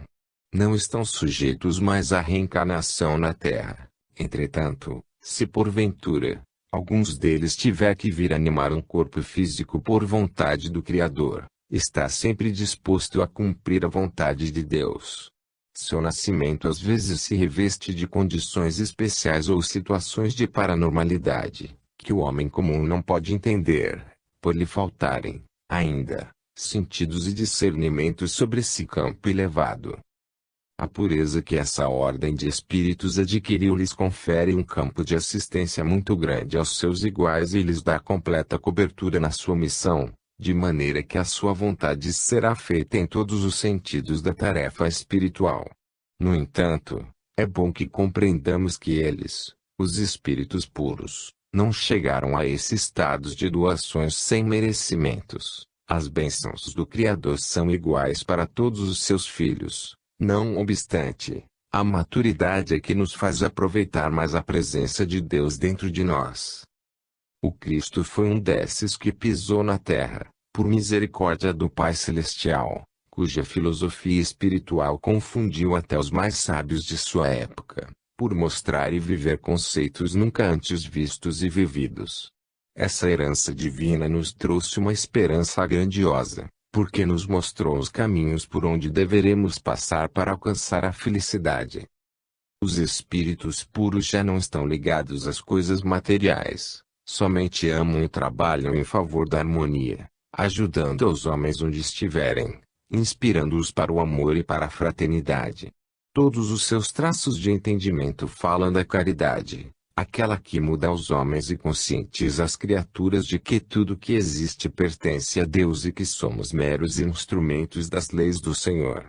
[SPEAKER 1] Não estão sujeitos mais à reencarnação na Terra. Entretanto, se porventura, alguns deles tiver que vir animar um corpo físico por vontade do Criador, está sempre disposto a cumprir a vontade de Deus. Seu nascimento às vezes se reveste de condições especiais ou situações de paranormalidade, que o homem comum não pode entender, por lhe faltarem, ainda, sentidos e discernimentos sobre esse campo elevado. A pureza que essa ordem de espíritos adquiriu lhes confere um campo de assistência muito grande aos seus iguais e lhes dá completa cobertura na sua missão, de maneira que a sua vontade será feita em todos os sentidos da tarefa espiritual. No entanto, é bom que compreendamos que eles, os espíritos puros, não chegaram a esses estados de doações sem merecimentos. As bênçãos do Criador são iguais para todos os seus filhos. Não obstante, a maturidade é que nos faz aproveitar mais a presença de Deus dentro de nós. O Cristo foi um desses que pisou na terra, por misericórdia do Pai Celestial, cuja filosofia espiritual confundiu até os mais sábios de sua época, por mostrar e viver conceitos nunca antes vistos e vividos. Essa herança divina nos trouxe uma esperança grandiosa, porque nos mostrou os caminhos por onde deveremos passar para alcançar a felicidade. Os espíritos puros já não estão ligados às coisas materiais, somente amam e trabalham em favor da harmonia, ajudando os homens onde estiverem, inspirando-os para o amor e para a fraternidade. Todos os seus traços de entendimento falam da caridade, aquela que muda os homens e conscientiza as criaturas de que tudo que existe pertence a Deus e que somos meros instrumentos das leis do Senhor.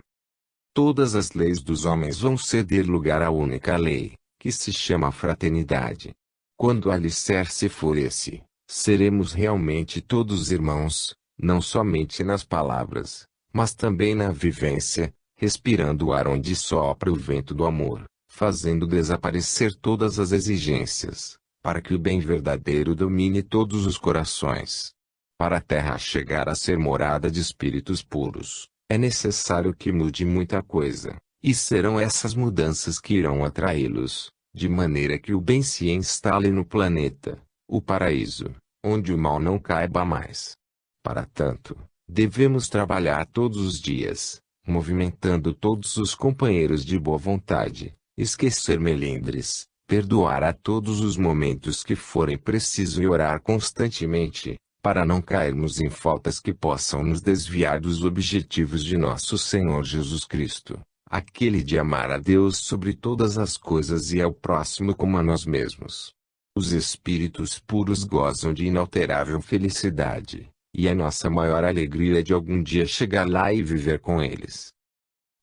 [SPEAKER 1] Todas as leis dos homens vão ceder lugar à única lei, que se chama fraternidade. Quando o alicerce for esse, seremos realmente todos irmãos, não somente nas palavras, mas também na vivência, respirando o ar onde sopra o vento do amor, fazendo desaparecer todas as exigências, para que o bem verdadeiro domine todos os corações. Para a terra chegar a ser morada de espíritos puros, é necessário que mude muita coisa, e serão essas mudanças que irão atraí-los, de maneira que o bem se instale no planeta, o paraíso, onde o mal não caiba mais. Para tanto, devemos trabalhar todos os dias, movimentando todos os companheiros de boa vontade, esquecer melindres, perdoar a todos os momentos que forem preciso e orar constantemente, para não cairmos em faltas que possam nos desviar dos objetivos de nosso Senhor Jesus Cristo, aquele de amar a Deus sobre todas as coisas e ao próximo como a nós mesmos. Os espíritos puros gozam de inalterável felicidade, e a nossa maior alegria é de algum dia chegar lá e viver com eles.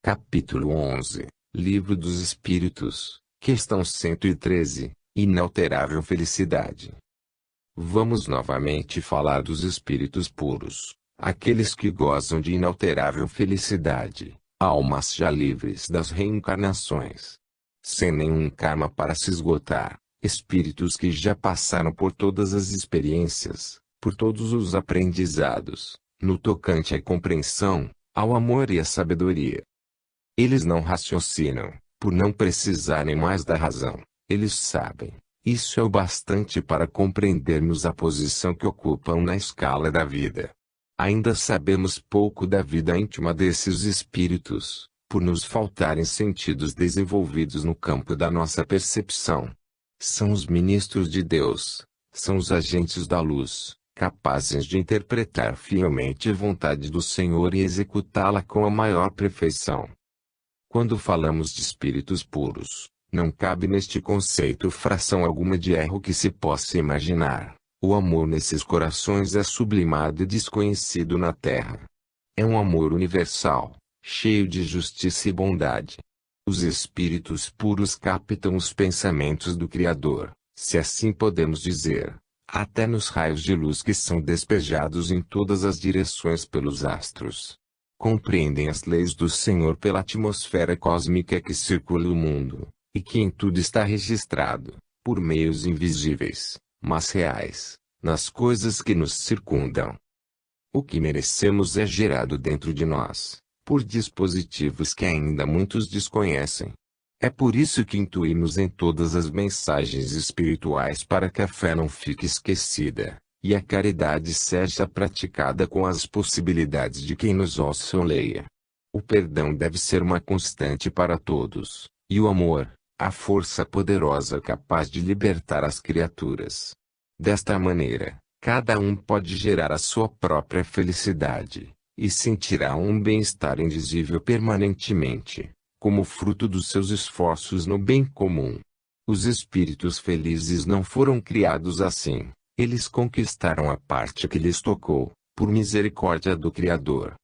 [SPEAKER 1] Capítulo 11 Livro dos Espíritos, questão 113, Inalterável Felicidade. Vamos novamente falar dos espíritos puros, aqueles que gozam de inalterável felicidade, almas já livres das reencarnações, sem nenhum karma para se esgotar, espíritos que já passaram por todas as experiências, por todos os aprendizados, no tocante à compreensão, ao amor e à sabedoria. Eles não raciocinam, por não precisarem mais da razão, eles sabem. Isso é o bastante para compreendermos a posição que ocupam na escala da vida. Ainda sabemos pouco da vida íntima desses espíritos, por nos faltarem sentidos desenvolvidos no campo da nossa percepção. São os ministros de Deus, são os agentes da luz, capazes de interpretar fielmente a vontade do Senhor e executá-la com a maior perfeição. Quando falamos de espíritos puros, não cabe neste conceito fração alguma de erro que se possa imaginar. O amor nesses corações é sublimado e desconhecido na terra. É um amor universal, cheio de justiça e bondade. Os espíritos puros captam os pensamentos do Criador, se assim podemos dizer, até nos raios de luz que são despejados em todas as direções pelos astros. Compreendem as leis do Senhor pela atmosfera cósmica que circula o mundo, e que em tudo está registrado, por meios invisíveis, mas reais, nas coisas que nos circundam. O que merecemos é gerado dentro de nós, por dispositivos que ainda muitos desconhecem. É por isso que intuímos em todas as mensagens espirituais para que a fé não fique esquecida, e a caridade seja praticada com as possibilidades de quem nos ouça ou leia. O perdão deve ser uma constante para todos, e o amor, a força poderosa capaz de libertar as criaturas. Desta maneira, cada um pode gerar a sua própria felicidade, e sentirá um bem-estar indizível permanentemente, como fruto dos seus esforços no bem comum. Os espíritos felizes não foram criados assim, eles conquistaram a parte que lhes tocou, por misericórdia do Criador.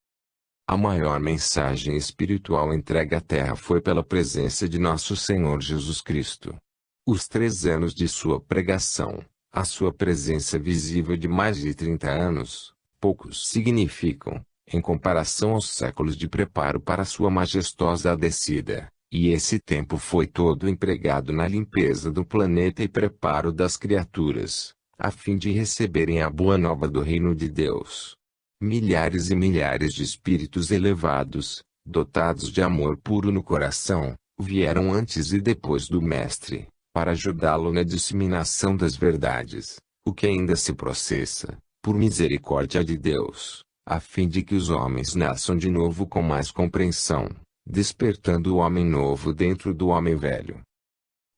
[SPEAKER 1] A maior mensagem espiritual entregue à Terra foi pela presença de nosso Senhor Jesus Cristo. Os 3 anos de sua pregação, a sua presença visível de mais de 30 anos, poucos significam, em comparação aos séculos de preparo para sua majestosa descida, e esse tempo foi todo empregado na limpeza do planeta e preparo das criaturas, a fim de receberem a boa nova do reino de Deus. Milhares e milhares de espíritos elevados, dotados de amor puro no coração, vieram antes e depois do Mestre, para ajudá-lo na disseminação das verdades, o que ainda se processa, por misericórdia de Deus, a fim de que os homens nasçam de novo com mais compreensão, despertando o homem novo dentro do homem velho.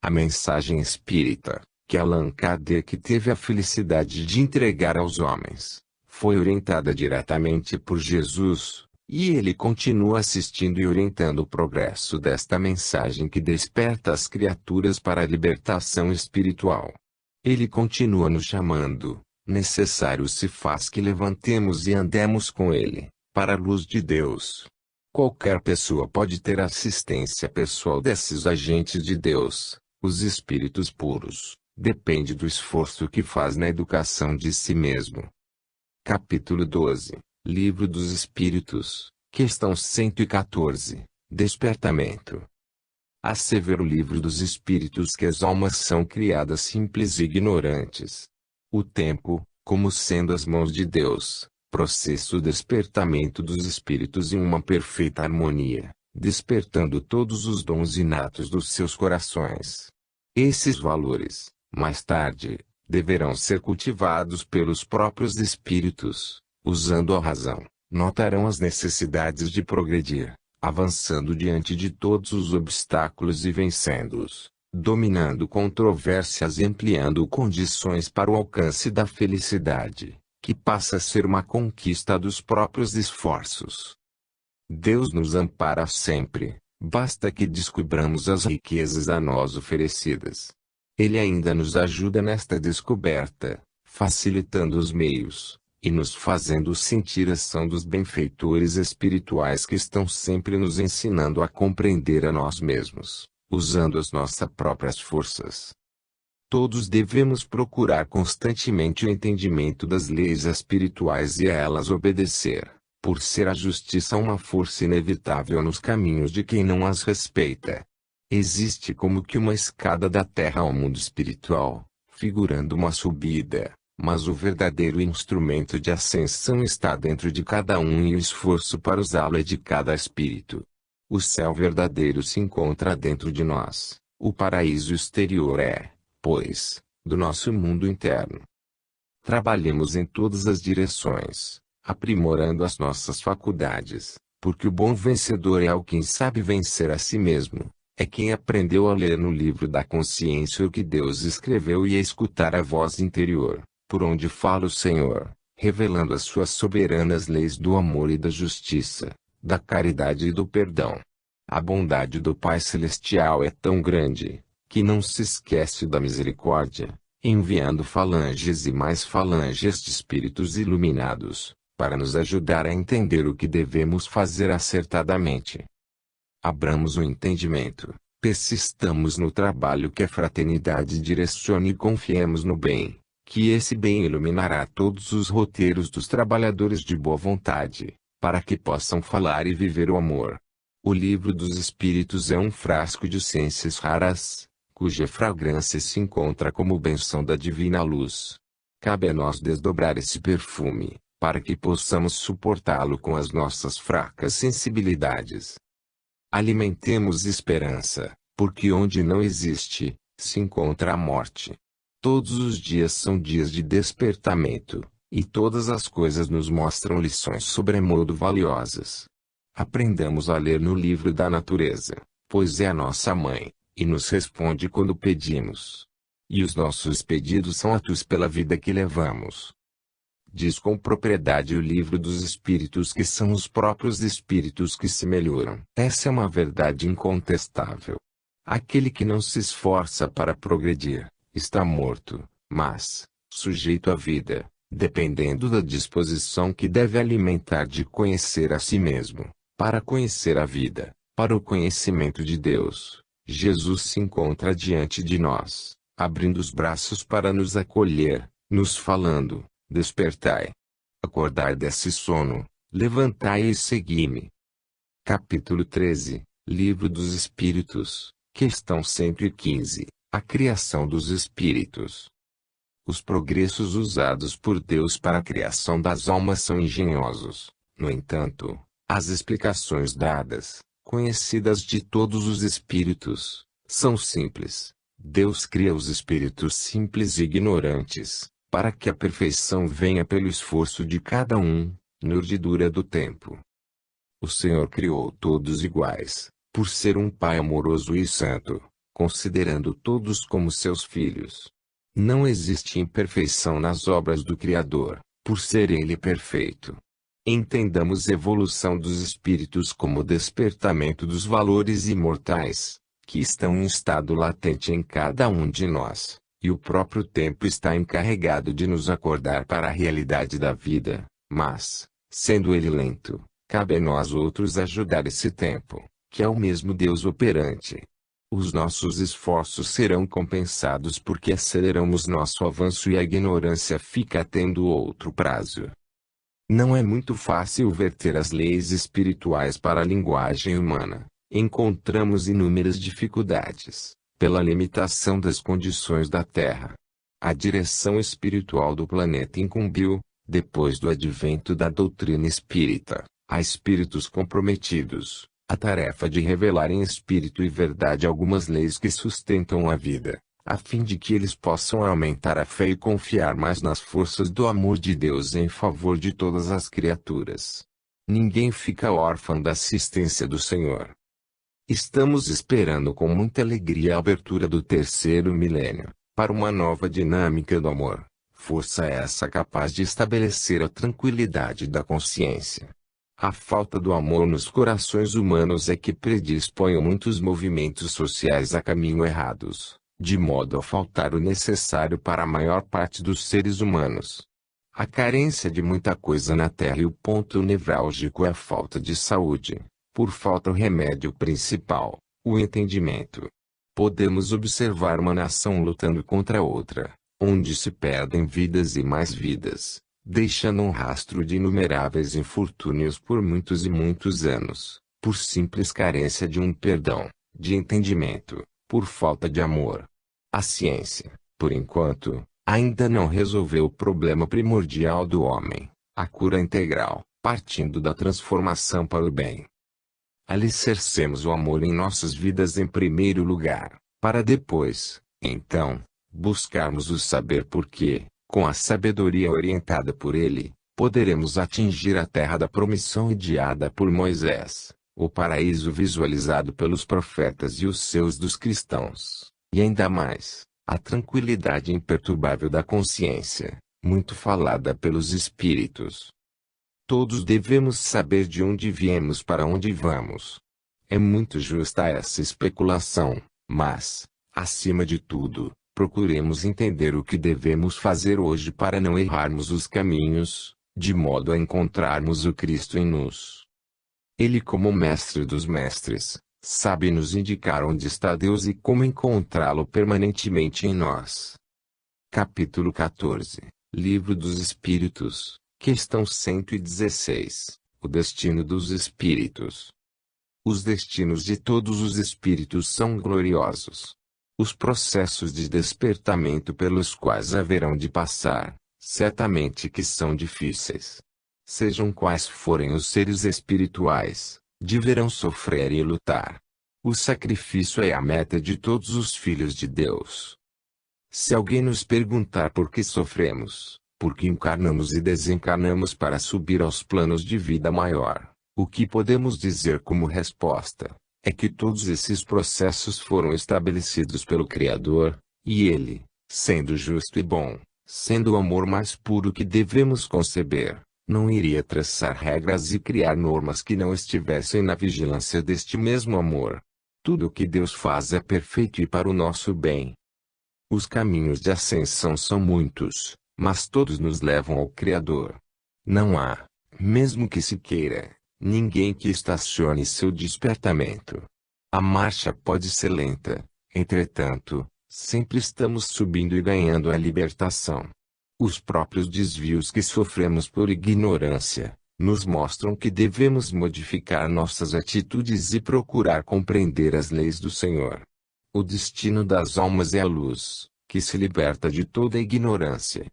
[SPEAKER 1] A mensagem espírita, que Allan Kardec teve a felicidade de entregar aos homens, foi orientada diretamente por Jesus, e ele continua assistindo e orientando o progresso desta mensagem que desperta as criaturas para a libertação espiritual. Ele continua nos chamando, necessário se faz que levantemos e andemos com ele, para a luz de Deus. Qualquer pessoa pode ter assistência pessoal desses agentes de Deus, os espíritos puros, depende do esforço que faz na educação de si mesmo. Capítulo 12, Livro dos Espíritos, questão 114, Despertamento. Assevera o Livro dos Espíritos que as almas são criadas simples e ignorantes. O tempo, como sendo as mãos de Deus, processa o despertamento dos espíritos em uma perfeita harmonia, despertando todos os dons inatos dos seus corações. Esses valores, mais tarde, deverão ser cultivados pelos próprios espíritos, usando a razão, notarão as necessidades de progredir, avançando diante de todos os obstáculos e vencendo-os, dominando controvérsias e ampliando condições para o alcance da felicidade, que passa a ser uma conquista dos próprios esforços. Deus nos ampara sempre, basta que descubramos as riquezas a nós oferecidas. Ele ainda nos ajuda nesta descoberta, facilitando os meios, e nos fazendo sentir a ação dos benfeitores espirituais que estão sempre nos ensinando a compreender a nós mesmos, usando as nossas próprias forças. Todos devemos procurar constantemente o entendimento das leis espirituais e a elas obedecer, por ser a justiça uma força inevitável nos caminhos de quem não as respeita. Existe como que uma escada da terra ao mundo espiritual, figurando uma subida, mas o verdadeiro instrumento de ascensão está dentro de cada um e o esforço para usá-lo é de cada espírito. O céu verdadeiro se encontra dentro de nós, o paraíso exterior é, pois, do nosso mundo interno. Trabalhemos em todas as direções, aprimorando as nossas faculdades, porque o bom vencedor é o quem sabe vencer a si mesmo. É quem aprendeu a ler no livro da consciência o que Deus escreveu e a escutar a voz interior, por onde fala o Senhor, revelando as suas soberanas leis do amor e da justiça, da caridade e do perdão. A bondade do Pai Celestial é tão grande, que não se esquece da misericórdia, enviando falanges e mais falanges de espíritos iluminados, para nos ajudar a entender o que devemos fazer acertadamente. Abramos o entendimento, persistamos no trabalho que a fraternidade direciona e confiemos no bem, que esse bem iluminará todos os roteiros dos trabalhadores de boa vontade, para que possam falar e viver o amor. O livro dos Espíritos é um frasco de ciências raras, cuja fragrância se encontra como benção da divina luz. Cabe a nós desdobrar esse perfume, para que possamos suportá-lo com as nossas fracas sensibilidades. Alimentemos esperança, porque onde não existe, se encontra a morte. Todos os dias são dias de despertamento, e todas as coisas nos mostram lições sobremodo valiosas. Aprendamos a ler no livro da natureza, pois é a nossa mãe, e nos responde quando pedimos. E os nossos pedidos são atos pela vida que levamos. Diz com propriedade o livro dos Espíritos que são os próprios Espíritos que se melhoram. Essa é uma verdade incontestável. Aquele que não se esforça para progredir, está morto, mas, sujeito à vida, dependendo da disposição que deve alimentar de conhecer a si mesmo, para conhecer a vida, para o conhecimento de Deus. Jesus se encontra diante de nós, abrindo os braços para nos acolher, nos falando: despertai. Acordai desse sono, levantai e segui-me. Capítulo 13, Livro dos Espíritos, questão 115, a criação dos Espíritos. Os progressos usados por Deus para a criação das almas são engenhosos. No entanto, as explicações dadas, conhecidas de todos os espíritos, são simples. Deus cria os espíritos simples e ignorantes, para que a perfeição venha pelo esforço de cada um, na urdidura do tempo. O Senhor criou todos iguais, por ser um Pai amoroso e santo, considerando todos como seus filhos. Não existe imperfeição nas obras do Criador, por ser Ele perfeito. Entendamos a evolução dos espíritos como o despertamento dos valores imortais, que estão em estado latente em cada um de nós, e o próprio tempo está encarregado de nos acordar para a realidade da vida, mas, sendo ele lento, cabe a nós outros ajudar esse tempo, que é o mesmo Deus operante. Os nossos esforços serão compensados porque aceleramos nosso avanço e a ignorância fica tendo outro prazo. Não é muito fácil verter as leis espirituais para a linguagem humana. Encontramos inúmeras dificuldades, pela limitação das condições da Terra. A direção espiritual do planeta incumbiu, depois do advento da doutrina espírita, a espíritos comprometidos, a tarefa de revelar em espírito e verdade algumas leis que sustentam a vida, a fim de que eles possam aumentar a fé e confiar mais nas forças do amor de Deus em favor de todas as criaturas. Ninguém fica órfão da assistência do Senhor. Estamos esperando com muita alegria a abertura do terceiro milênio, para uma nova dinâmica do amor, força essa capaz de estabelecer a tranquilidade da consciência. A falta do amor nos corações humanos é que predispõe muitos movimentos sociais a caminho errados, de modo a faltar o necessário para a maior parte dos seres humanos. A carência de muita coisa na Terra e o ponto nevrálgico é a falta de saúde. Por falta o remédio principal, o entendimento. Podemos observar uma nação lutando contra outra, onde se perdem vidas e mais vidas, deixando um rastro de inumeráveis infortúnios por muitos e muitos anos, por simples carência de um perdão, de entendimento, por falta de amor. A ciência, por enquanto, ainda não resolveu o problema primordial do homem, a cura integral, partindo da transformação para o bem. Alicercemos o amor em nossas vidas em primeiro lugar, para depois, então, buscarmos o saber porque, com a sabedoria orientada por ele, poderemos atingir a terra da promissão ideada por Moisés, o paraíso visualizado pelos profetas e os seus dos cristãos, e ainda mais, a tranquilidade imperturbável da consciência, muito falada pelos espíritos. Todos devemos saber de onde viemos para onde vamos. É muito justa essa especulação, mas, acima de tudo, procuremos entender o que devemos fazer hoje para não errarmos os caminhos, de modo a encontrarmos o Cristo em nós. Ele, como mestre dos mestres, sabe nos indicar onde está Deus e como encontrá-lo permanentemente em nós. Capítulo 14, Livro dos Espíritos. Questão 116. O destino dos espíritos. Os destinos de todos os espíritos são gloriosos. Os processos de despertamento pelos quais haverão de passar, certamente que são difíceis. Sejam quais forem os seres espirituais, deverão sofrer e lutar. O sacrifício é a meta de todos os filhos de Deus. Se alguém nos perguntar por que sofremos, por que encarnamos e desencarnamos para subir aos planos de vida maior, o que podemos dizer como resposta é que todos esses processos foram estabelecidos pelo Criador, e Ele, sendo justo e bom, sendo o amor mais puro que devemos conceber, não iria traçar regras e criar normas que não estivessem na vigilância deste mesmo amor. Tudo o que Deus faz é perfeito e para o nosso bem. Os caminhos de ascensão são muitos, mas todos nos levam ao Criador. Não há, mesmo que se queira, ninguém que estacione seu despertamento. A marcha pode ser lenta, entretanto, sempre estamos subindo e ganhando a libertação. Os próprios desvios que sofremos por ignorância, nos mostram que devemos modificar nossas atitudes e procurar compreender as leis do Senhor. O destino das almas é a luz, que se liberta de toda a ignorância.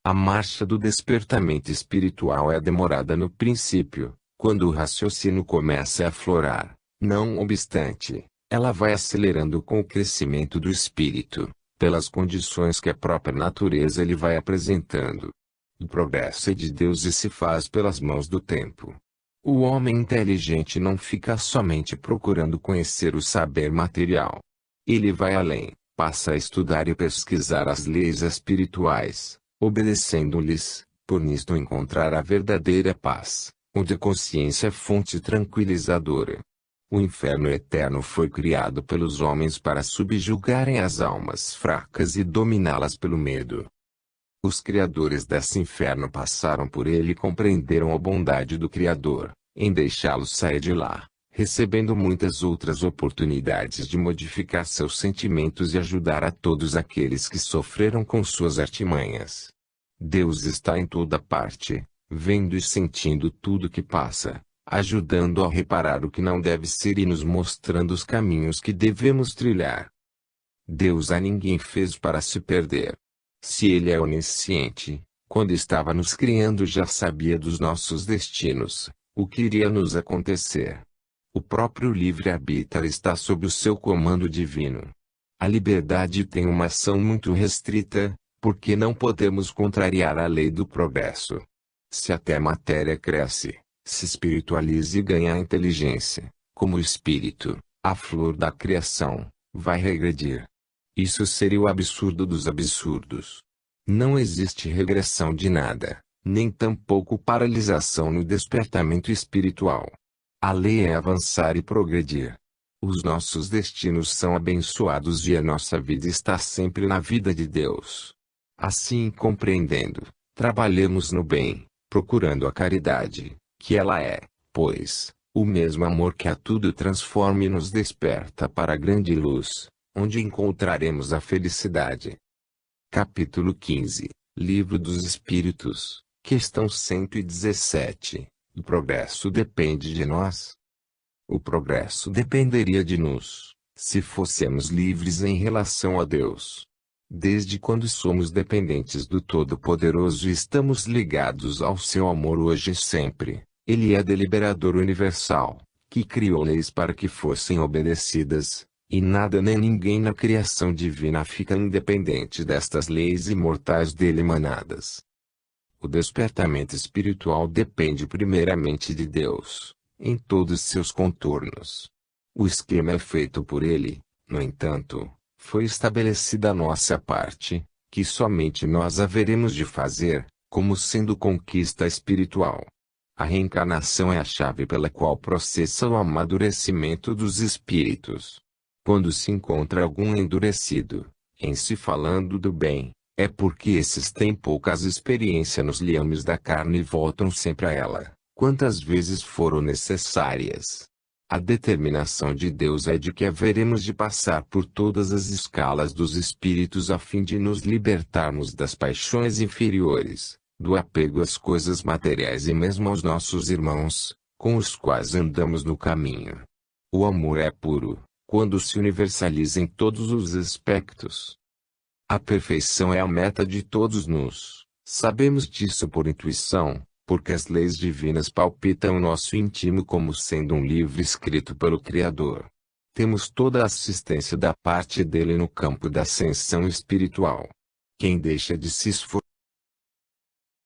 [SPEAKER 1] A marcha do despertamento espiritual é demorada no princípio, quando o raciocínio começa a aflorar. Não obstante, ela vai acelerando com o crescimento do espírito, pelas condições que a própria natureza lhe vai apresentando. O progresso é de Deus e se faz pelas mãos do tempo. O homem inteligente não fica somente procurando conhecer o saber material. Ele vai além, passa a estudar e pesquisar as leis espirituais, obedecendo-lhes, por nisto encontrar a verdadeira paz, onde a consciência é fonte tranquilizadora. O inferno eterno foi criado pelos homens para subjugarem as almas fracas e dominá-las pelo medo. Os criadores desse inferno passaram por ele e compreenderam a bondade do Criador, em deixá-los sair de lá, recebendo muitas outras oportunidades de modificar seus sentimentos e ajudar a todos aqueles que sofreram com suas artimanhas. Deus está em toda parte, vendo e sentindo tudo que passa, ajudando a reparar o que não deve ser e nos mostrando os caminhos que devemos trilhar. Deus a ninguém fez para se perder. Se Ele é onisciente, quando estava nos criando já sabia dos nossos destinos, o que iria nos acontecer. O próprio livre-arbítrio está sob o seu comando divino. A liberdade tem uma ação muito restrita, porque não podemos contrariar a lei do progresso. Se até a matéria cresce, se espiritualiza e ganha inteligência, como o espírito, a flor da criação, vai regredir. Isso seria o absurdo dos absurdos. Não existe regressão de nada, nem tampouco paralisação no despertamento espiritual. A lei é avançar e progredir. Os nossos destinos são abençoados e a nossa vida está sempre na vida de Deus. Assim compreendendo, trabalhemos no bem, procurando a caridade, que ela é, pois, o mesmo amor que a tudo transforma e nos desperta para a grande luz, onde encontraremos a felicidade. Capítulo 15, Livro dos Espíritos, questão 117. O progresso depende de nós? O progresso dependeria de nós, se fôssemos livres em relação a Deus. Desde quando somos dependentes do Todo-Poderoso e estamos ligados ao seu amor hoje e sempre, Ele é deliberador universal, que criou leis para que fossem obedecidas, e nada nem ninguém na criação divina fica independente destas leis imortais dele emanadas. O despertamento espiritual depende primeiramente de Deus, em todos seus contornos. O esquema é feito por Ele, no entanto, foi estabelecida a nossa parte, que somente nós haveremos de fazer, como sendo conquista espiritual. A reencarnação é a chave pela qual processa o amadurecimento dos espíritos. Quando se encontra algum endurecido, em se falando do bem, é porque esses têm poucas experiências nos liames da carne e voltam sempre a ela, quantas vezes foram necessárias. A determinação de Deus é de que haveremos de passar por todas as escalas dos espíritos a fim de nos libertarmos das paixões inferiores, do apego às coisas materiais e mesmo aos nossos irmãos, com os quais andamos no caminho, O amor é puro, quando se universaliza em todos os aspectos. A perfeição é a meta de todos nós. Sabemos disso por intuição, porque as leis divinas palpitam o nosso íntimo como sendo um livro escrito pelo Criador. Temos toda a assistência da parte dele no campo da ascensão espiritual. Quem deixa de se esforçar